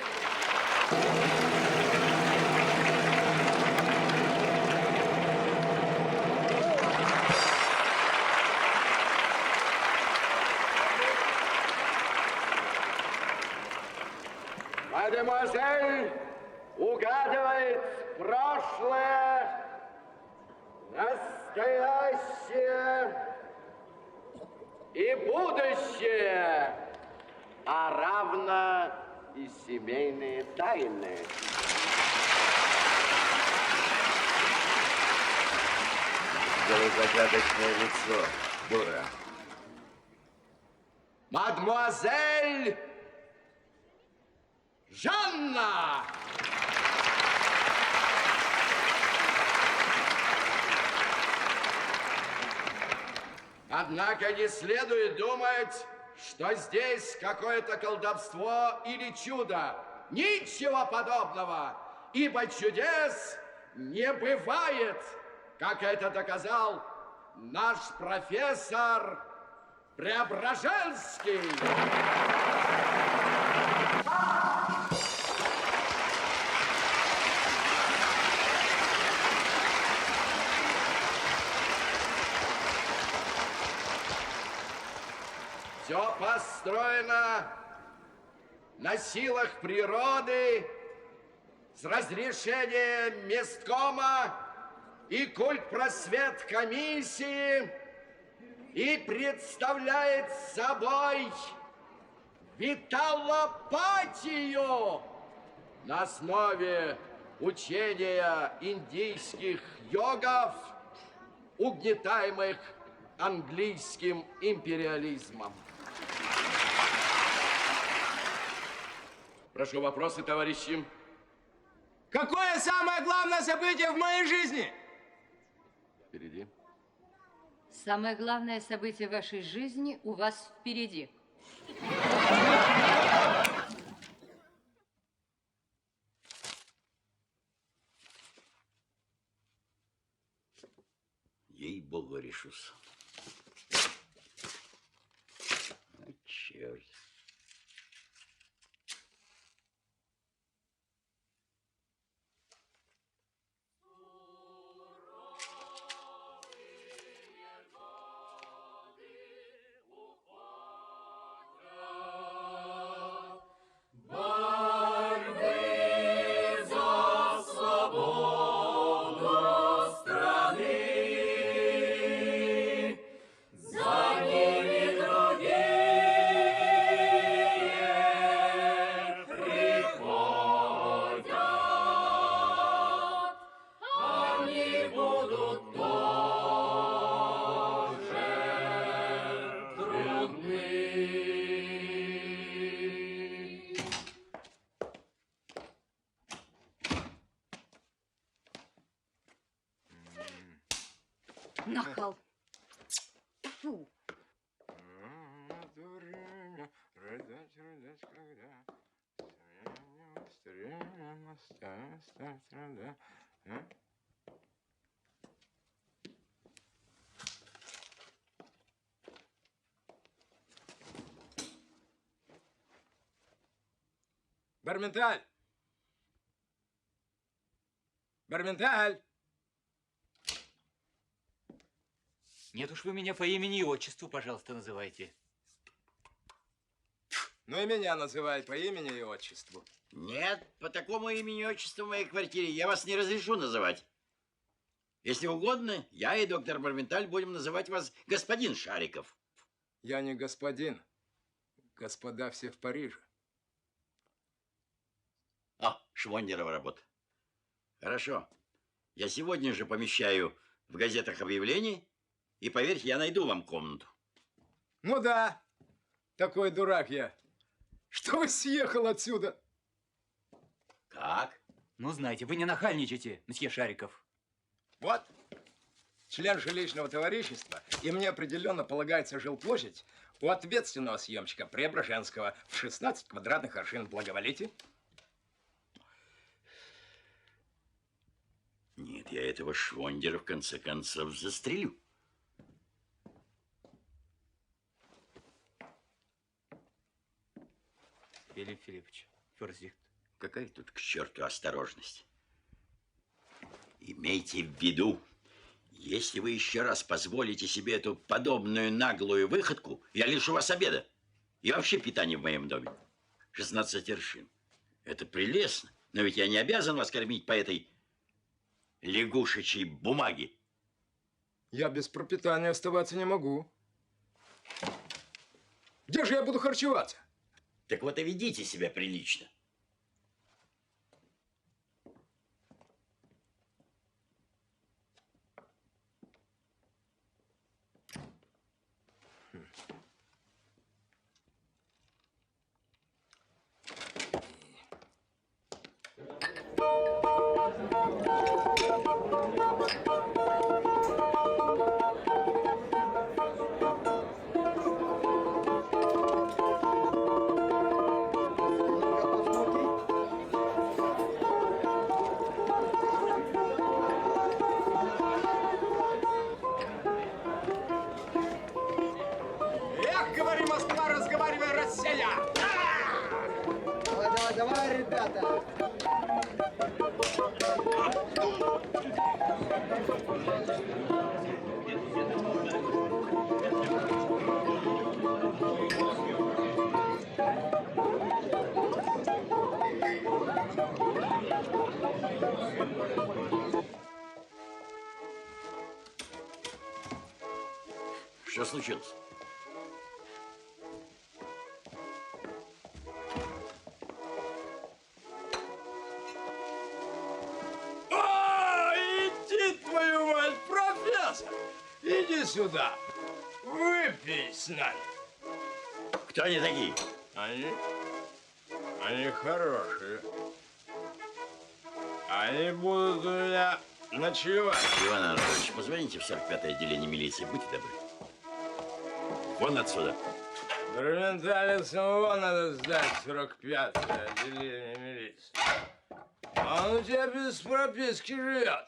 [SPEAKER 3] Мадемуазель угадывает прошлое, настоящее и будущее, а равно и семейные тайны.
[SPEAKER 4] Сделай загадочное лицо, дура.
[SPEAKER 3] Мадемуазель Жанна! Однако не следует думать, что здесь какое-то колдовство или чудо. Ничего подобного, ибо чудес не бывает, как это доказал наш профессор Преображенский. Все построено на силах природы с разрешения месткома и культпросвет комиссии и представляет собой виталопатию на основе учения индийских йогов, угнетаемых английским империализмом. Прошу вопросы, товарищи.
[SPEAKER 1] Какое самое главное событие в моей жизни?
[SPEAKER 3] Впереди.
[SPEAKER 10] Самое главное событие в вашей жизни у вас впереди.
[SPEAKER 4] Ей-богу, решусь. Ну, черт.
[SPEAKER 2] За ними другие
[SPEAKER 6] Нахал. Фу.
[SPEAKER 1] Барменталь! Барменталь!
[SPEAKER 21] Нет уж, вы меня по имени и отчеству, пожалуйста, называйте.
[SPEAKER 1] Ну и меня называй по имени и отчеству.
[SPEAKER 4] Нет, по такому имени и отчеству в моей квартире я вас не разрешу называть. Если угодно, я и доктор Барменталь будем называть вас господин Шариков.
[SPEAKER 1] Я не господин. Господа все в Париже.
[SPEAKER 4] О, Швондерова работа. Хорошо. Я сегодня же помещаю в газетах объявление, и, поверьте, я найду вам комнату.
[SPEAKER 1] Ну да, такой дурак я. Что вы съехал отсюда?
[SPEAKER 4] Как?
[SPEAKER 21] Ну, знаете, вы не нахальничайте, мсье Шариков.
[SPEAKER 1] Вот, член жилищного товарищества, и мне определенно полагается жилплощадь у ответственного съемщика Преображенского в 16 квадратных аршин. Благоволите?
[SPEAKER 4] Нет, я этого Швондера в конце концов застрелю.
[SPEAKER 21] Филипп Филиппович, Форзихт.
[SPEAKER 4] Какая тут к черту осторожность? Имейте в виду, если вы еще раз позволите себе эту подобную наглую выходку, я лишу вас обеда и вообще питания в моем доме. 16 аршин. Это прелестно, но ведь я не обязан вас кормить по этой лягушечьей бумаге.
[SPEAKER 1] Я без пропитания оставаться не могу. Где же я буду харчеваться?
[SPEAKER 4] Так вот и ведите себя прилично.
[SPEAKER 1] Эх, говори, Москва, разговаривай, Россия!
[SPEAKER 11] Давай, давай, давай, ребята!
[SPEAKER 4] Что случилось?
[SPEAKER 1] О, иди, твою мать, профессор! Иди сюда, выпей с нами.
[SPEAKER 4] Кто они такие?
[SPEAKER 1] Они хорошие. Они будут у меня ночевать.
[SPEAKER 4] Иван Анатольевич, позвоните в 45-е отделение милиции, будьте добры. Вон отсюда.
[SPEAKER 1] Барменталю самого надо сдать в 45-е отделение милиции. А он у тебя без прописки живет.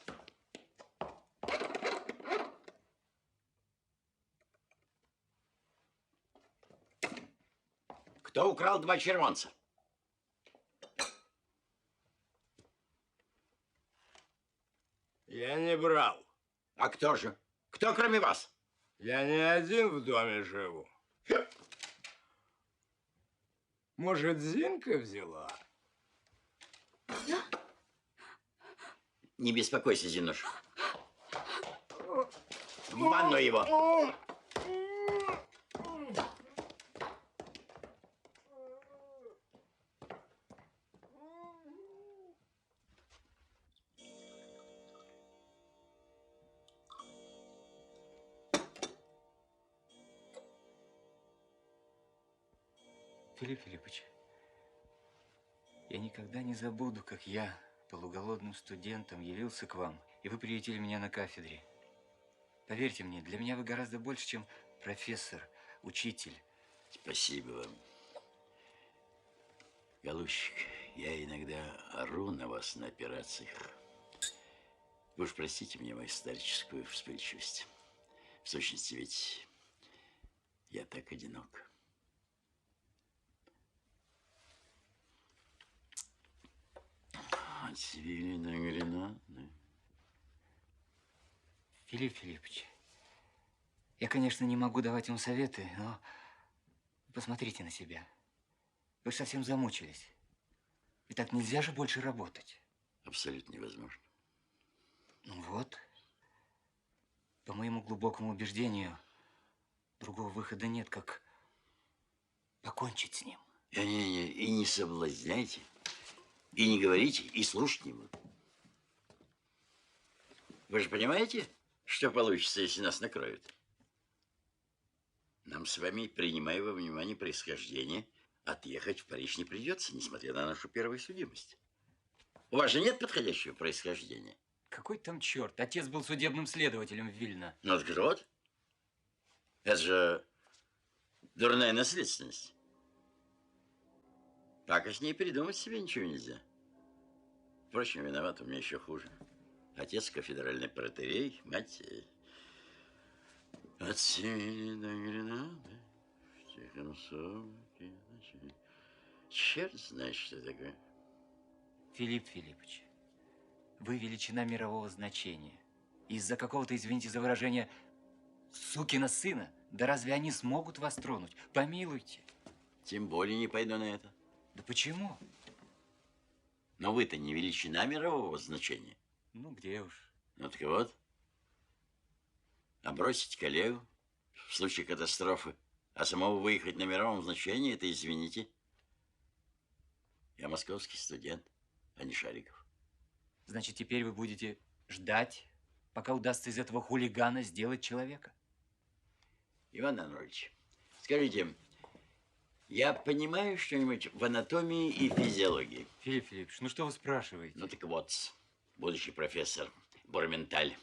[SPEAKER 4] Кто украл 2 червонца?
[SPEAKER 1] Я не брал.
[SPEAKER 4] А кто же? Кто кроме вас?
[SPEAKER 1] Я не один в доме живу. Может, Зинка взяла?
[SPEAKER 4] Не беспокойся, Зинуш. В ванну его.
[SPEAKER 21] Филипп Филиппович, я никогда не забуду, как я, полуголодным студентом, явился к вам, и вы приютили меня на кафедре. Поверьте мне, для меня вы гораздо больше, чем профессор, учитель.
[SPEAKER 4] Спасибо вам. Голубчик, я иногда ору на вас на операциях. Вы уж простите мне мою старческую вспыльчивость. В сущности, ведь я так одинок. Отцвели на гренады.
[SPEAKER 21] Филипп Филиппович, я, конечно, не могу давать вам советы, но посмотрите на себя. Вы совсем замучились. И так нельзя же больше работать.
[SPEAKER 4] Абсолютно невозможно.
[SPEAKER 21] Ну вот. По моему глубокому убеждению, другого выхода нет, как покончить с ним.
[SPEAKER 4] И не соблазняйте, и не говорите, и слушать не буду. Вы же понимаете, что получится, если нас накроют? Нам с вами, принимая во внимание происхождение, отъехать в Париж не придется, несмотря на нашу первую судимость. У вас же нет подходящего происхождения?
[SPEAKER 21] Какой там черт? Отец был судебным следователем в Вильно.
[SPEAKER 4] Ну, так вот. Это же дурная наследственность. Так и с ней придумать себе ничего нельзя. Впрочем, виноват у меня еще хуже. Отец кафедральный протоиерей, мать... Отцвели до гренады, в тихом сумраке ночи. Черт знает, что такое.
[SPEAKER 21] Филипп Филиппович, вы величина мирового значения. Из-за какого-то, извините за выражение, сукина сына, да разве они смогут вас тронуть? Помилуйте.
[SPEAKER 4] Тем более не пойду на это.
[SPEAKER 21] Да почему?
[SPEAKER 4] Но вы-то не величина мирового значения.
[SPEAKER 21] Ну, где уж.
[SPEAKER 4] Ну, так вот. А бросить коллегу в случае катастрофы, а самого выехать на мировом значении, это, извините, я московский студент, а не Шариков.
[SPEAKER 21] Значит, теперь вы будете ждать, пока удастся из этого хулигана сделать человека?
[SPEAKER 4] Иван Анатольевич, скажите, я понимаю что-нибудь в анатомии и физиологии?
[SPEAKER 21] Филипп Филиппович, ну что вы спрашиваете?
[SPEAKER 4] Ну так вот, будущий профессор Борменталь,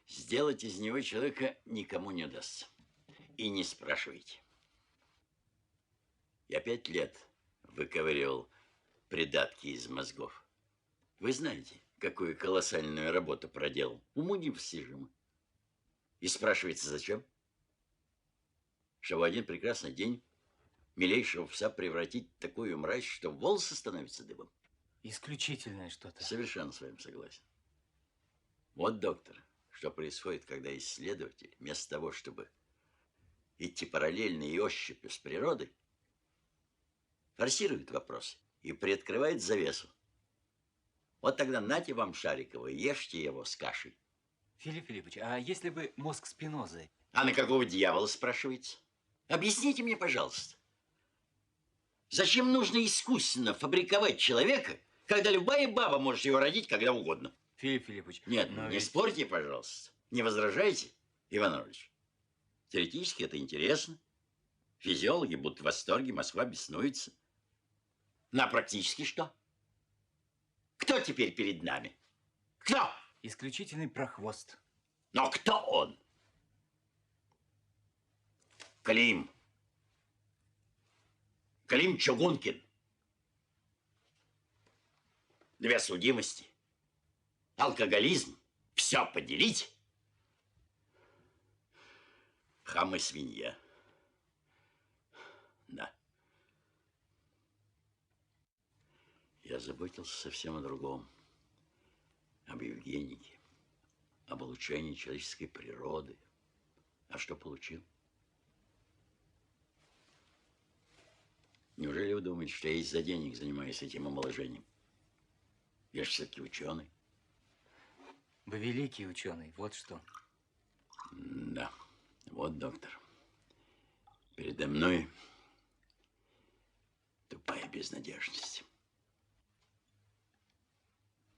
[SPEAKER 4] сделать из него человека никому не удастся. И не спрашивайте. Я 5 лет выковыривал придатки из мозгов. Вы знаете, какую колоссальную работу проделал? Уму непостижимо. И спрашивается, зачем? Чтобы в один прекрасный день милейшего пса превратить в такую мразь, что волосы становятся дыбом.
[SPEAKER 21] Исключительное что-то.
[SPEAKER 4] Совершенно с вами согласен. Вот, доктор, что происходит, когда исследователь, вместо того, чтобы идти параллельно и ощупью с природой, форсирует вопрос и приоткрывает завесу. Вот тогда нате вам Шарикова, ешьте его с кашей.
[SPEAKER 21] Филипп Филиппович, а если бы мозг Спинозы?
[SPEAKER 4] А на какого дьявола, спрашивается? Объясните мне, пожалуйста. Зачем нужно искусственно фабриковать человека, когда любая баба может его родить когда угодно?
[SPEAKER 21] Филипп Филиппович.
[SPEAKER 4] Нет, не спорьте, пожалуйста. Не возражайте, Иван Иванович. Теоретически это интересно. Физиологи будут в восторге, Москва беснуется. На практически что? Кто теперь перед нами? Кто?
[SPEAKER 21] Исключительный прохвост.
[SPEAKER 4] Но кто он? Клим. Клим Чугункин. 2 судимости. Алкоголизм. Все поделить. Хам и свинья. Да. Я заботился совсем о другом. Об Евгенике. Об улучшении человеческой природы. А что получил? Неужели вы думаете, что я из-за денег занимаюсь этим омоложением? Я же все-таки ученый.
[SPEAKER 21] Вы великий ученый, вот что.
[SPEAKER 4] Да, вот, доктор. Передо мной тупая безнадежность.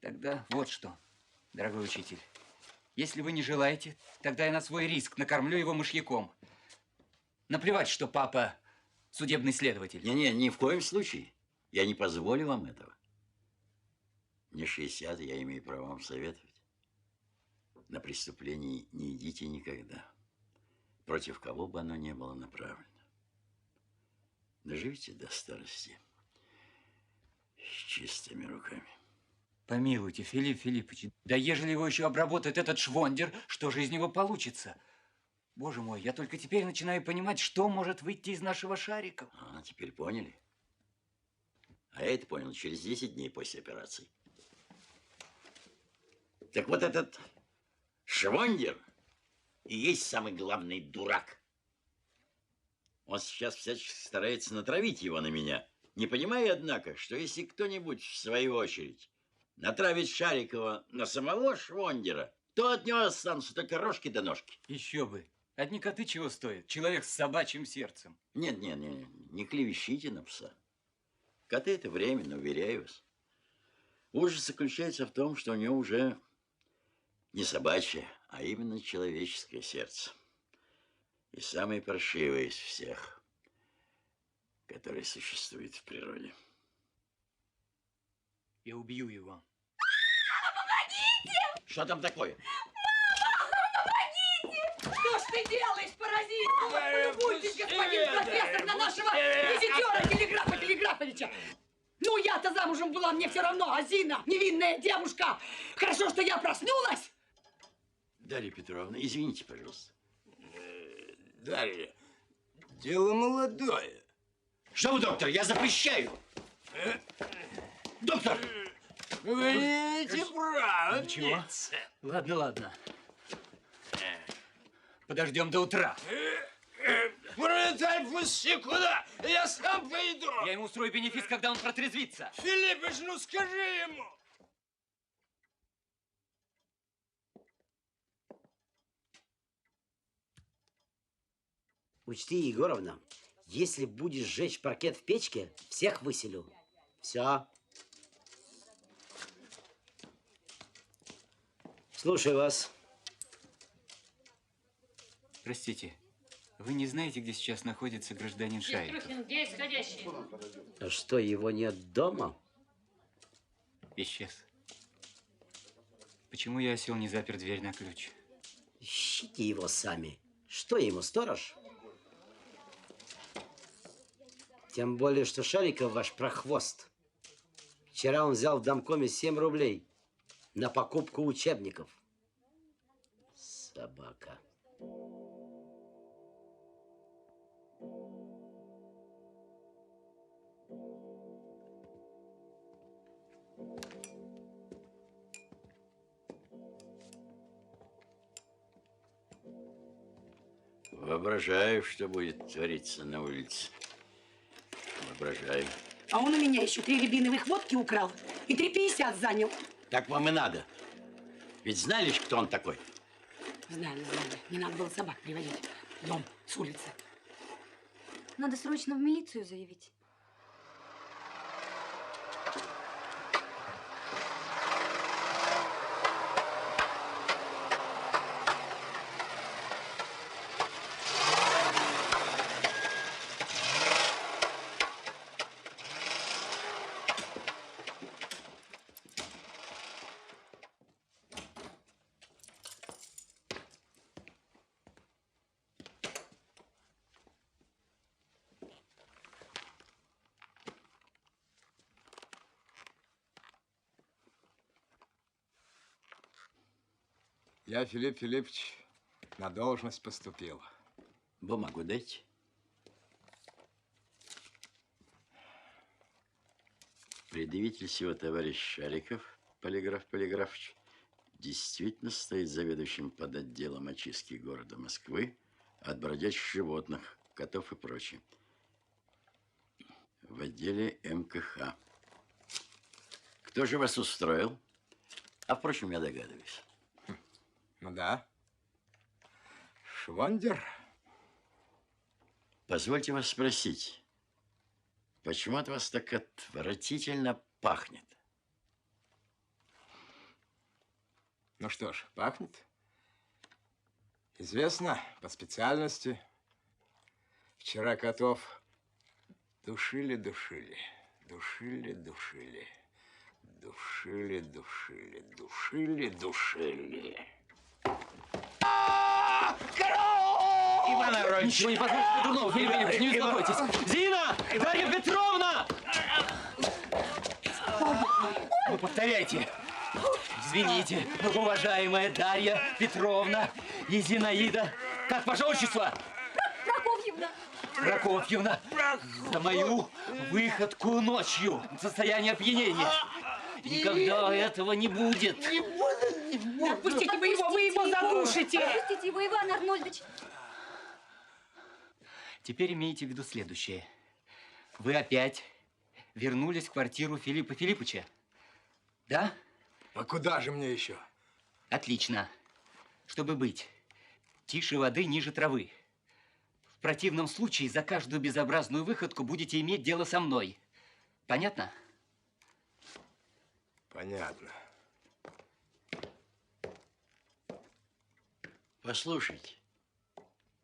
[SPEAKER 21] Тогда вот что, дорогой учитель. Если вы не желаете, тогда я на свой риск накормлю его мышьяком. Наплевать, что папа судебный следователь.
[SPEAKER 4] Не-не, ни в коем случае. Я не позволю вам этого. Мне 60, я имею право вам советовать. на преступление не идите никогда, против кого бы оно ни было направлено. Доживите до старости с чистыми руками.
[SPEAKER 21] Помилуйте, Филипп Филиппович, да ежели его еще обработает этот швондер, что же из него получится? Боже мой, я только теперь начинаю понимать, что может выйти из нашего Шарикова.
[SPEAKER 4] А, теперь поняли? А я это понял через 10 дней после операции. Так вот этот швондер и есть самый главный дурак. Он сейчас всячески старается натравить его на меня, не понимая, однако, что если кто-нибудь, в свою очередь, натравит Шарикова на самого швондера, то от него останутся только рожки да ножки.
[SPEAKER 21] Еще бы. Одни коты чего стоят? Человек с собачьим сердцем.
[SPEAKER 4] Нет, не клевещите на пса. Коты – это временно, уверяю вас. Ужас заключается в том, что у него уже не собачье, а именно человеческое сердце. И самое паршивое из всех, которые существуют в природе.
[SPEAKER 21] Я убью его.
[SPEAKER 9] Помогите!
[SPEAKER 4] Что там такое?
[SPEAKER 9] Помогите! Что ж ты делаешь, паразит? Полюбуйтесь, господин профессор, на нашего визитера Телеграфа Телеграфовича! Ну, я-то замужем была, мне все равно, а Зина, невинная девушка. Хорошо, что я проснулась.
[SPEAKER 4] Дарья Петровна, извините, пожалуйста.
[SPEAKER 1] Дарья, дело молодое.
[SPEAKER 4] Что вы, доктор, я запрещаю. Доктор!
[SPEAKER 1] Вы не имеете права.
[SPEAKER 21] Ничего. Ладно. Подождем до утра.
[SPEAKER 1] Пролетай, пусти куда? Я сам пойду.
[SPEAKER 21] Я ему устрою бенефис, когда он протрезвится.
[SPEAKER 1] Филиппыч, ну скажи ему.
[SPEAKER 12] Учти, Егоровна, если будешь жечь паркет в печке, всех выселю. Все. Слушаю вас.
[SPEAKER 21] Простите, вы не знаете, где сейчас находится гражданин Шариков?
[SPEAKER 10] Где исходящий?
[SPEAKER 12] А что, его нет дома?
[SPEAKER 21] Исчез. Почему я осел не запер дверь на ключ?
[SPEAKER 12] Ищите его сами. Что ему, сторож? Тем более, что Шариков ваш прохвост. Вчера он взял в домкоме 7 рублей на покупку учебников. Собака.
[SPEAKER 4] Воображаю, что будет твориться на улице. Воображаю.
[SPEAKER 9] А он у меня еще 3 рябиновых водки украл и 3,50 занял.
[SPEAKER 4] Так вам и надо. Ведь знали же, кто он такой?
[SPEAKER 9] Знали. Не надо было собак приводить в дом с улицы.
[SPEAKER 6] Надо срочно в милицию заявить.
[SPEAKER 1] Я, Филипп Филиппович, на должность поступил.
[SPEAKER 4] Бумагу дайте. Предъявитель всего товарищ Шариков, полиграф Полиграфович, действительно стоит заведующим под отделом очистки города Москвы от бродячих животных, котов и прочее. В отделе МКХ. Кто же вас устроил? А впрочем, я догадываюсь.
[SPEAKER 1] Ну да. Швондер.
[SPEAKER 4] Позвольте вас спросить, почему от вас так отвратительно пахнет?
[SPEAKER 1] Ну что ж, пахнет. Известно, по специальности. Вчера котов душили.
[SPEAKER 21] Иван Аронович, ничего не позвольте дурного, Филипп Филиппович, не беспокойтесь.
[SPEAKER 18] Зина! Дарья Петровна!
[SPEAKER 21] Ну, повторяйте. Извините, многоуважаемая Дарья Петровна и Зинаида. Как ваше отчество?
[SPEAKER 9] Прокофьевна!
[SPEAKER 21] Прокофьевна, за мою выходку ночью в состоянии опьянения. Никогда этого не будет.
[SPEAKER 9] Не будет. Отпустите вы его задушите.
[SPEAKER 6] Отпустите его, Иван Арнольдович.
[SPEAKER 21] Теперь имейте в виду следующее. Вы опять вернулись в квартиру Филиппа Филипповича. Да?
[SPEAKER 1] А куда же мне еще?
[SPEAKER 21] Отлично. Чтобы быть тише воды, ниже травы. В противном случае за каждую безобразную выходку будете иметь дело со мной. Понятно?
[SPEAKER 1] Понятно.
[SPEAKER 4] Послушайте,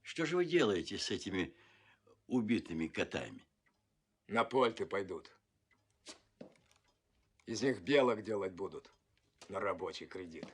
[SPEAKER 4] что же вы делаете с этими убитыми котами?
[SPEAKER 1] На польты пойдут. Из них белок делать будут на рабочий кредит.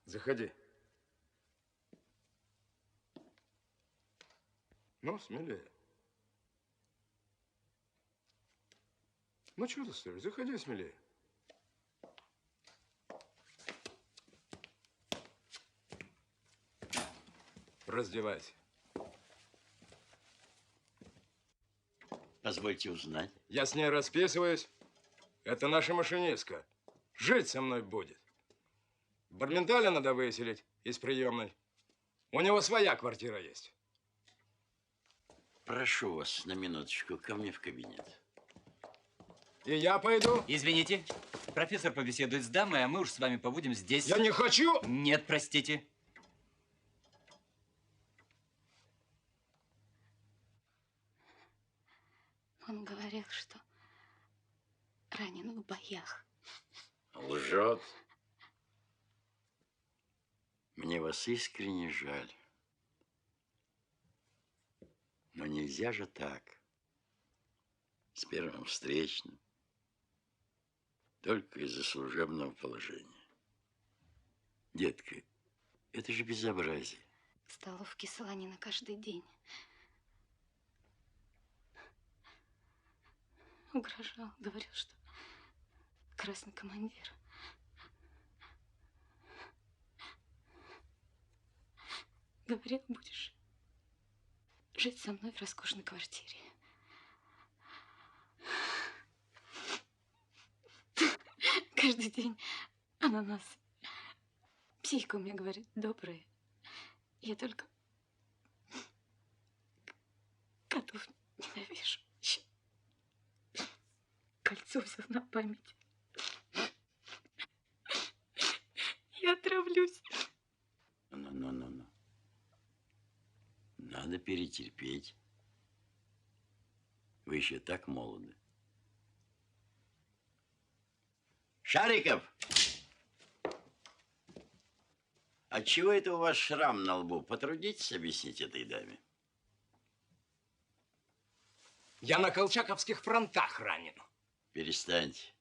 [SPEAKER 1] Заходи. Ну, смелее. Ну, что ты стоишь? Заходи смелее. Раздевайся.
[SPEAKER 4] Позвольте узнать.
[SPEAKER 1] Я с ней расписываюсь. Это наша машинистка. Жить со мной будет. Барменталя надо выселить из приемной. У него своя квартира есть.
[SPEAKER 4] Прошу вас на минуточку ко мне в кабинет.
[SPEAKER 1] И я пойду.
[SPEAKER 21] Извините, профессор побеседует с дамой, а мы уж с вами побудем здесь.
[SPEAKER 1] Я не хочу.
[SPEAKER 21] Нет, простите.
[SPEAKER 20] Он говорил, что ранен в боях.
[SPEAKER 4] Лжет. Мне вас искренне жаль. Но нельзя же так. С первым встречным. Только из-за служебного положения. Детка, это же безобразие.
[SPEAKER 20] В столовке солонина каждый день. Угрожал, говорил, что красный командир. Говорил, будешь жить со мной в роскошной квартире. Каждый день ананас. Психика у меня, говорит, добрая. Я только котов ненавижу. Еще кольцо взял на память. Я отравлюсь.
[SPEAKER 4] Ну. Надо перетерпеть. Вы еще так молоды. Шариков! Отчего это у вас шрам на лбу? Потрудитесь объяснить этой даме.
[SPEAKER 1] Я на колчаковских фронтах ранен.
[SPEAKER 4] Перестаньте.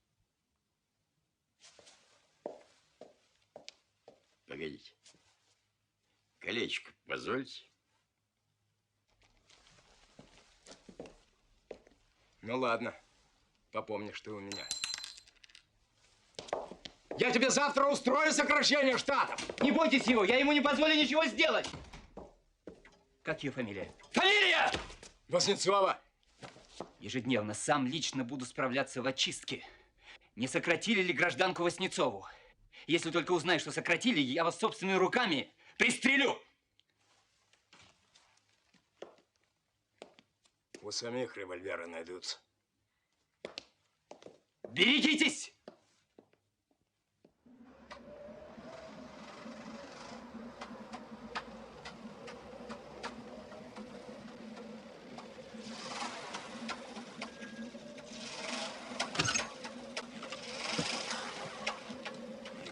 [SPEAKER 4] Погодите. Колечко позвольте.
[SPEAKER 1] Ну ладно, попомнишь ты у меня. Я тебе завтра устрою сокращение штатов.
[SPEAKER 21] Не бойтесь его, я ему не позволю ничего сделать. Как ее фамилия?
[SPEAKER 1] Фамилия! Воснецова.
[SPEAKER 21] Ежедневно сам лично буду справляться в очистке. Не сократили ли гражданку Воснецову? Если только узнаю, что сократили, я вас собственными руками пристрелю.
[SPEAKER 1] У самих револьверы найдутся.
[SPEAKER 21] Берегитесь!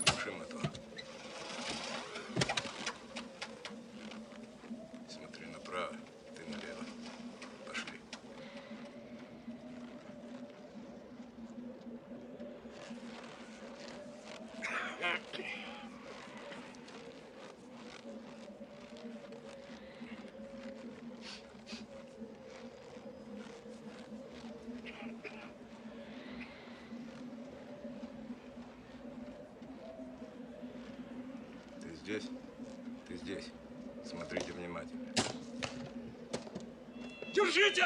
[SPEAKER 1] Глуши мотор. Смотри направо, ты налево. Пошли. Ты здесь? Ты здесь. Смотрите внимательно. Держите!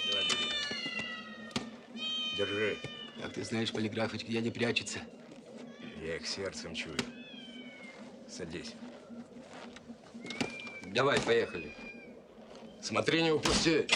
[SPEAKER 1] Давай, бери. Держи.
[SPEAKER 15] Как ты знаешь, Полиграфыч, где они прячутся?
[SPEAKER 1] Я их сердцем чую. Садись.
[SPEAKER 5] Давай, поехали.
[SPEAKER 1] Смотри, не упусти.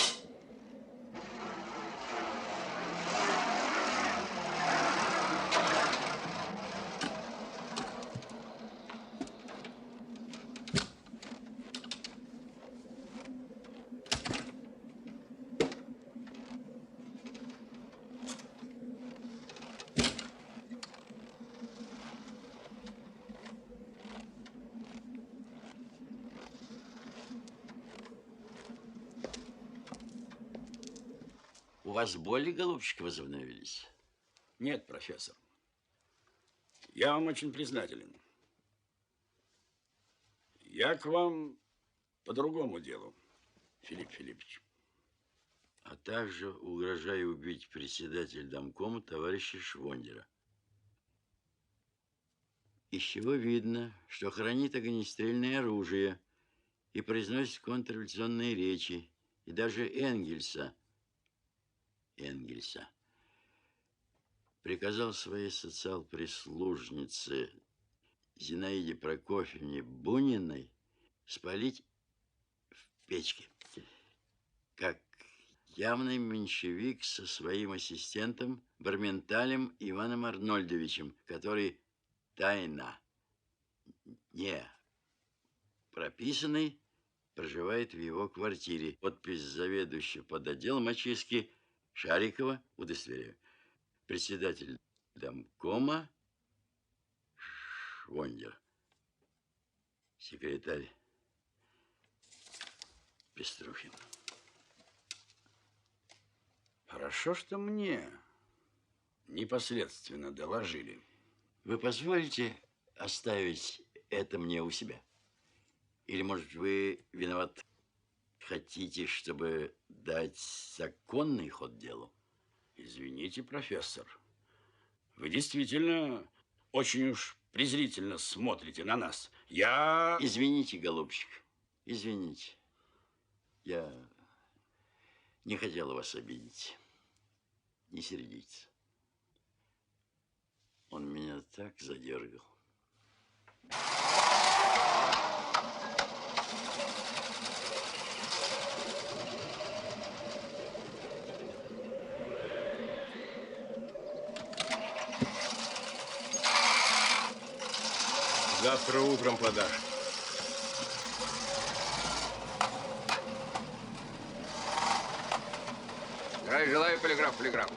[SPEAKER 4] У вас боли, голубчик, возобновились?
[SPEAKER 13] Нет, профессор. Я вам очень признателен. Я к вам по другому делу, Филипп Филиппович.
[SPEAKER 4] А также угрожаю убить председателя домкома товарища Швондера. Из чего видно, что хранит огнестрельное оружие и произносит контрреволюционные речи, и даже Энгельса приказал своей социал-прислужнице Зинаиде Прокофьевне Буниной спалить в печке. Как явный меньшевик со своим ассистентом Барменталем Иваном Арнольдовичем, который тайно, не прописанный, проживает в его квартире. Подпись заведующего под отделом очистки Шарикова, удостоверяю. Председатель домкома Швондер. Секретарь Пеструхин.
[SPEAKER 13] Хорошо, что мне непосредственно доложили.
[SPEAKER 4] Вы позволите оставить это мне у себя? Или, может, вы виноват, хотите, чтобы дать законный ход делу?
[SPEAKER 13] Извините, профессор, вы действительно очень уж презрительно смотрите на нас.
[SPEAKER 4] Извините, голубчик, извините. Я не хотел вас обидеть. Не сердитесь. Он меня так задергал.
[SPEAKER 1] Завтра утром подашь.
[SPEAKER 5] Здравия желаю, полиграф, полиграф.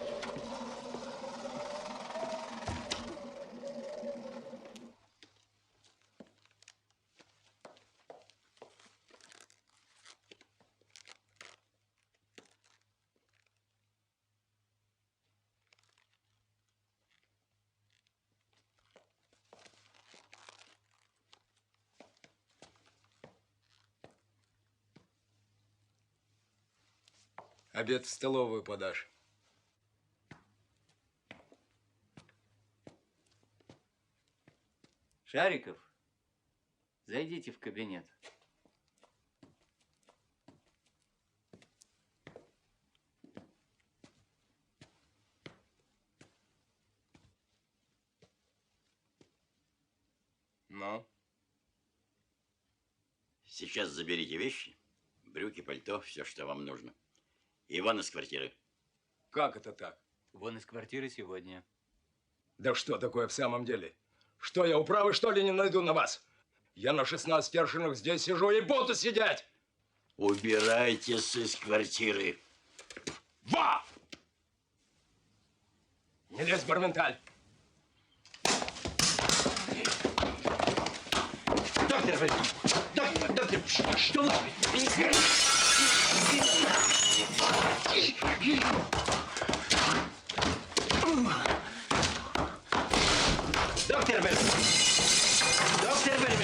[SPEAKER 1] Обед в столовую подашь.
[SPEAKER 7] Шариков, зайдите в кабинет.
[SPEAKER 1] Ну?
[SPEAKER 4] Сейчас заберите вещи, брюки, пальто, все, что вам нужно. И вон из квартиры.
[SPEAKER 1] Как это так?
[SPEAKER 7] Вон из квартиры сегодня.
[SPEAKER 1] Да что такое в самом деле? Что, я управы, что ли, не найду на вас? Я на 16 аршинах здесь сижу и буду сидеть!
[SPEAKER 4] Убирайтесь из квартиры.
[SPEAKER 1] Ва! Не лезь, Барменталь!
[SPEAKER 16] Доктор, что вы? Доктор Бельман! Доктор Бельман!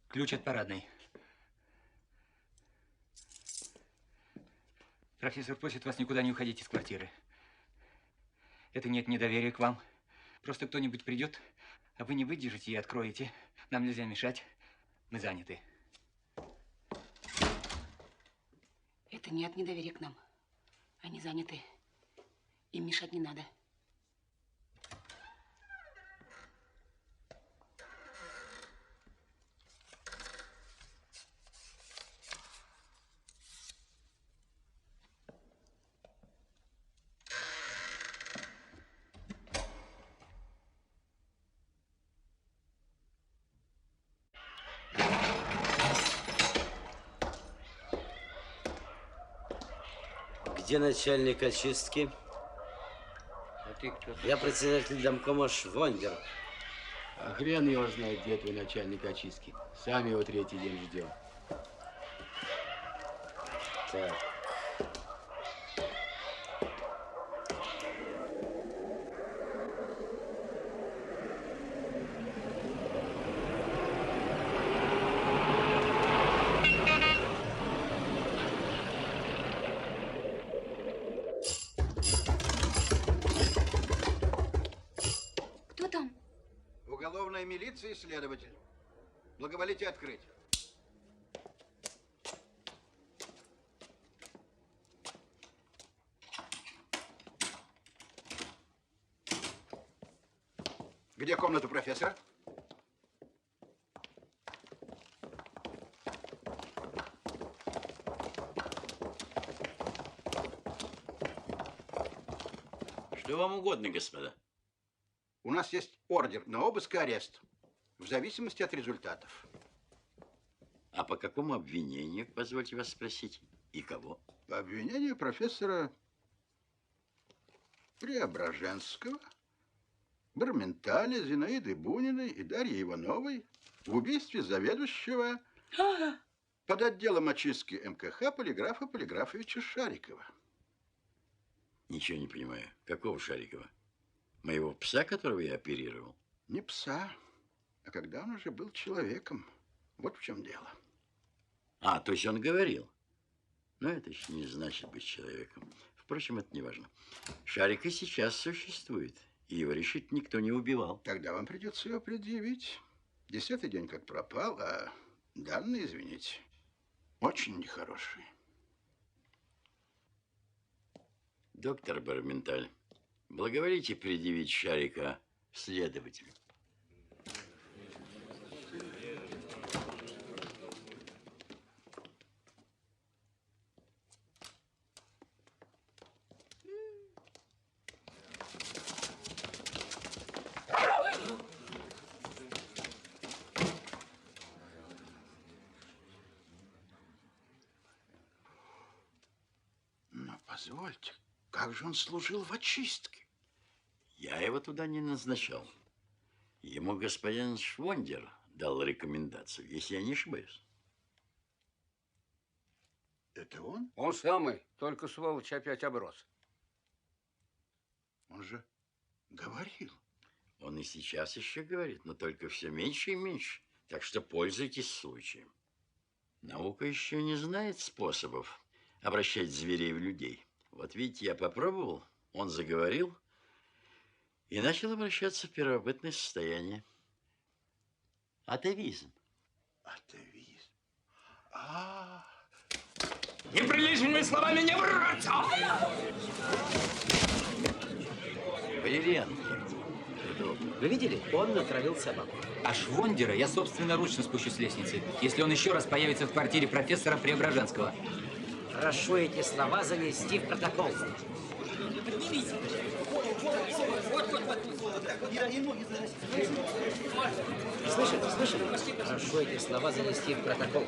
[SPEAKER 7] Ключ от парадной. Профессор просит вас никуда не уходить из квартиры. Это нет недоверия к вам. Просто кто-нибудь придет, а вы не выдержите и откроете. Нам нельзя мешать. Мы заняты.
[SPEAKER 9] Это нет недоверия к нам. Они заняты. Им мешать не надо.
[SPEAKER 12] Где начальник очистки?
[SPEAKER 15] А ты кто?
[SPEAKER 12] Я председатель домкома Швондер.
[SPEAKER 15] А хрен его знает, где твой начальник очистки. Сами его третий день ждем.
[SPEAKER 12] Так.
[SPEAKER 14] милиция и следователь. Благоволите открыть. Где комната профессора?
[SPEAKER 4] Что вам угодно, господа?
[SPEAKER 14] У нас есть ордер на обыск и арест, в зависимости от результатов.
[SPEAKER 4] А по какому обвинению, позвольте вас спросить, и кого?
[SPEAKER 14] По обвинению профессора Преображенского, Барменталя, Зинаиды Буниной и Дарьи Ивановой в убийстве заведующего под отделом очистки МКХ полиграфа Полиграфовича Шарикова.
[SPEAKER 4] Ничего не понимаю. Какого Шарикова? Моего пса, которого я оперировал?
[SPEAKER 14] Не пса, а когда он уже был человеком. Вот в чем дело.
[SPEAKER 4] А, то есть он говорил. Но это еще не значит быть человеком. Впрочем, это не важно. Шарик и сейчас существует, и его решительно никто не убивал.
[SPEAKER 14] Тогда вам придется его предъявить. 10-й день как пропал, а данные, извините, очень нехорошие.
[SPEAKER 4] Доктор Барменталь, благоволите предъявить Шарика следователю.
[SPEAKER 14] Но позвольте, как же он служил в очистке?
[SPEAKER 4] Я его туда не назначал. Ему господин Швондер дал рекомендацию, если я не ошибаюсь.
[SPEAKER 14] Это он?
[SPEAKER 5] Он самый, только сволочь опять оброс.
[SPEAKER 14] Он же говорил.
[SPEAKER 4] Он и сейчас еще говорит, но только все меньше и меньше. Так что пользуйтесь случаем. Наука еще не знает способов обращать зверей в людей. Вот видите, я попробовал, он заговорил и начал обращаться в первобытное состояние. Атовизм.
[SPEAKER 14] Атовизм.
[SPEAKER 2] Неприличными словами не враться!
[SPEAKER 4] Валерьян,
[SPEAKER 12] Вы видели? Он натравил собаку.
[SPEAKER 21] А Швондера я собственноручно спущу с лестницы, если он еще раз появится в квартире профессора Преображенского.
[SPEAKER 12] Прошу эти слова занести в протокол. Слышите? Прошу эти слова занести в протокол.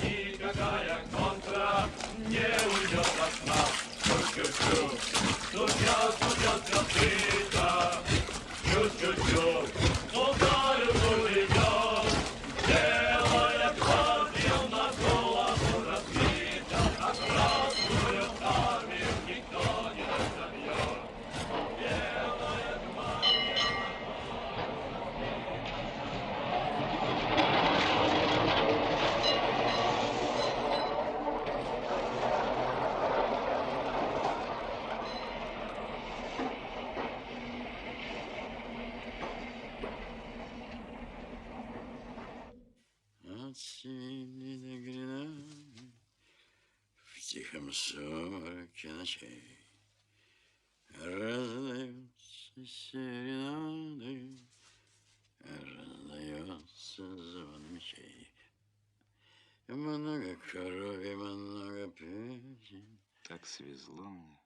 [SPEAKER 2] Никакая контра не уйдет от нас. Чу-чу-чу, стучат, копыта. Чу-чу-чу, удару уйдет. Белая кровь на голову разбита. А красную армию никто не разобьет. Белая
[SPEAKER 4] От Сидни до Гренады в тихом сумраке ночей раздаются серенады, раздается звон мечей. Много крови, много песен.
[SPEAKER 1] Так свезло мне,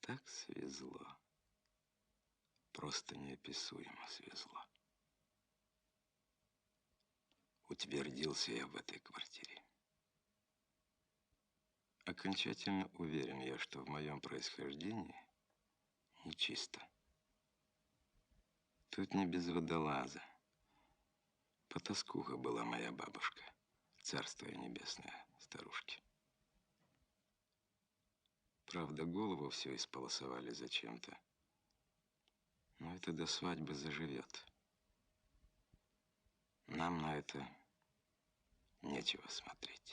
[SPEAKER 1] так свезло. Просто неописуемо свезло. Утвердился я в этой квартире. Окончательно уверен я, что в моем происхождении нечисто. Тут не без водолаза. Потаскуха была моя бабушка. Царство ей небесное, старушки. Правда, голову все исполосовали зачем-то. Но это до свадьбы заживет. Нам на это нечего смотреть.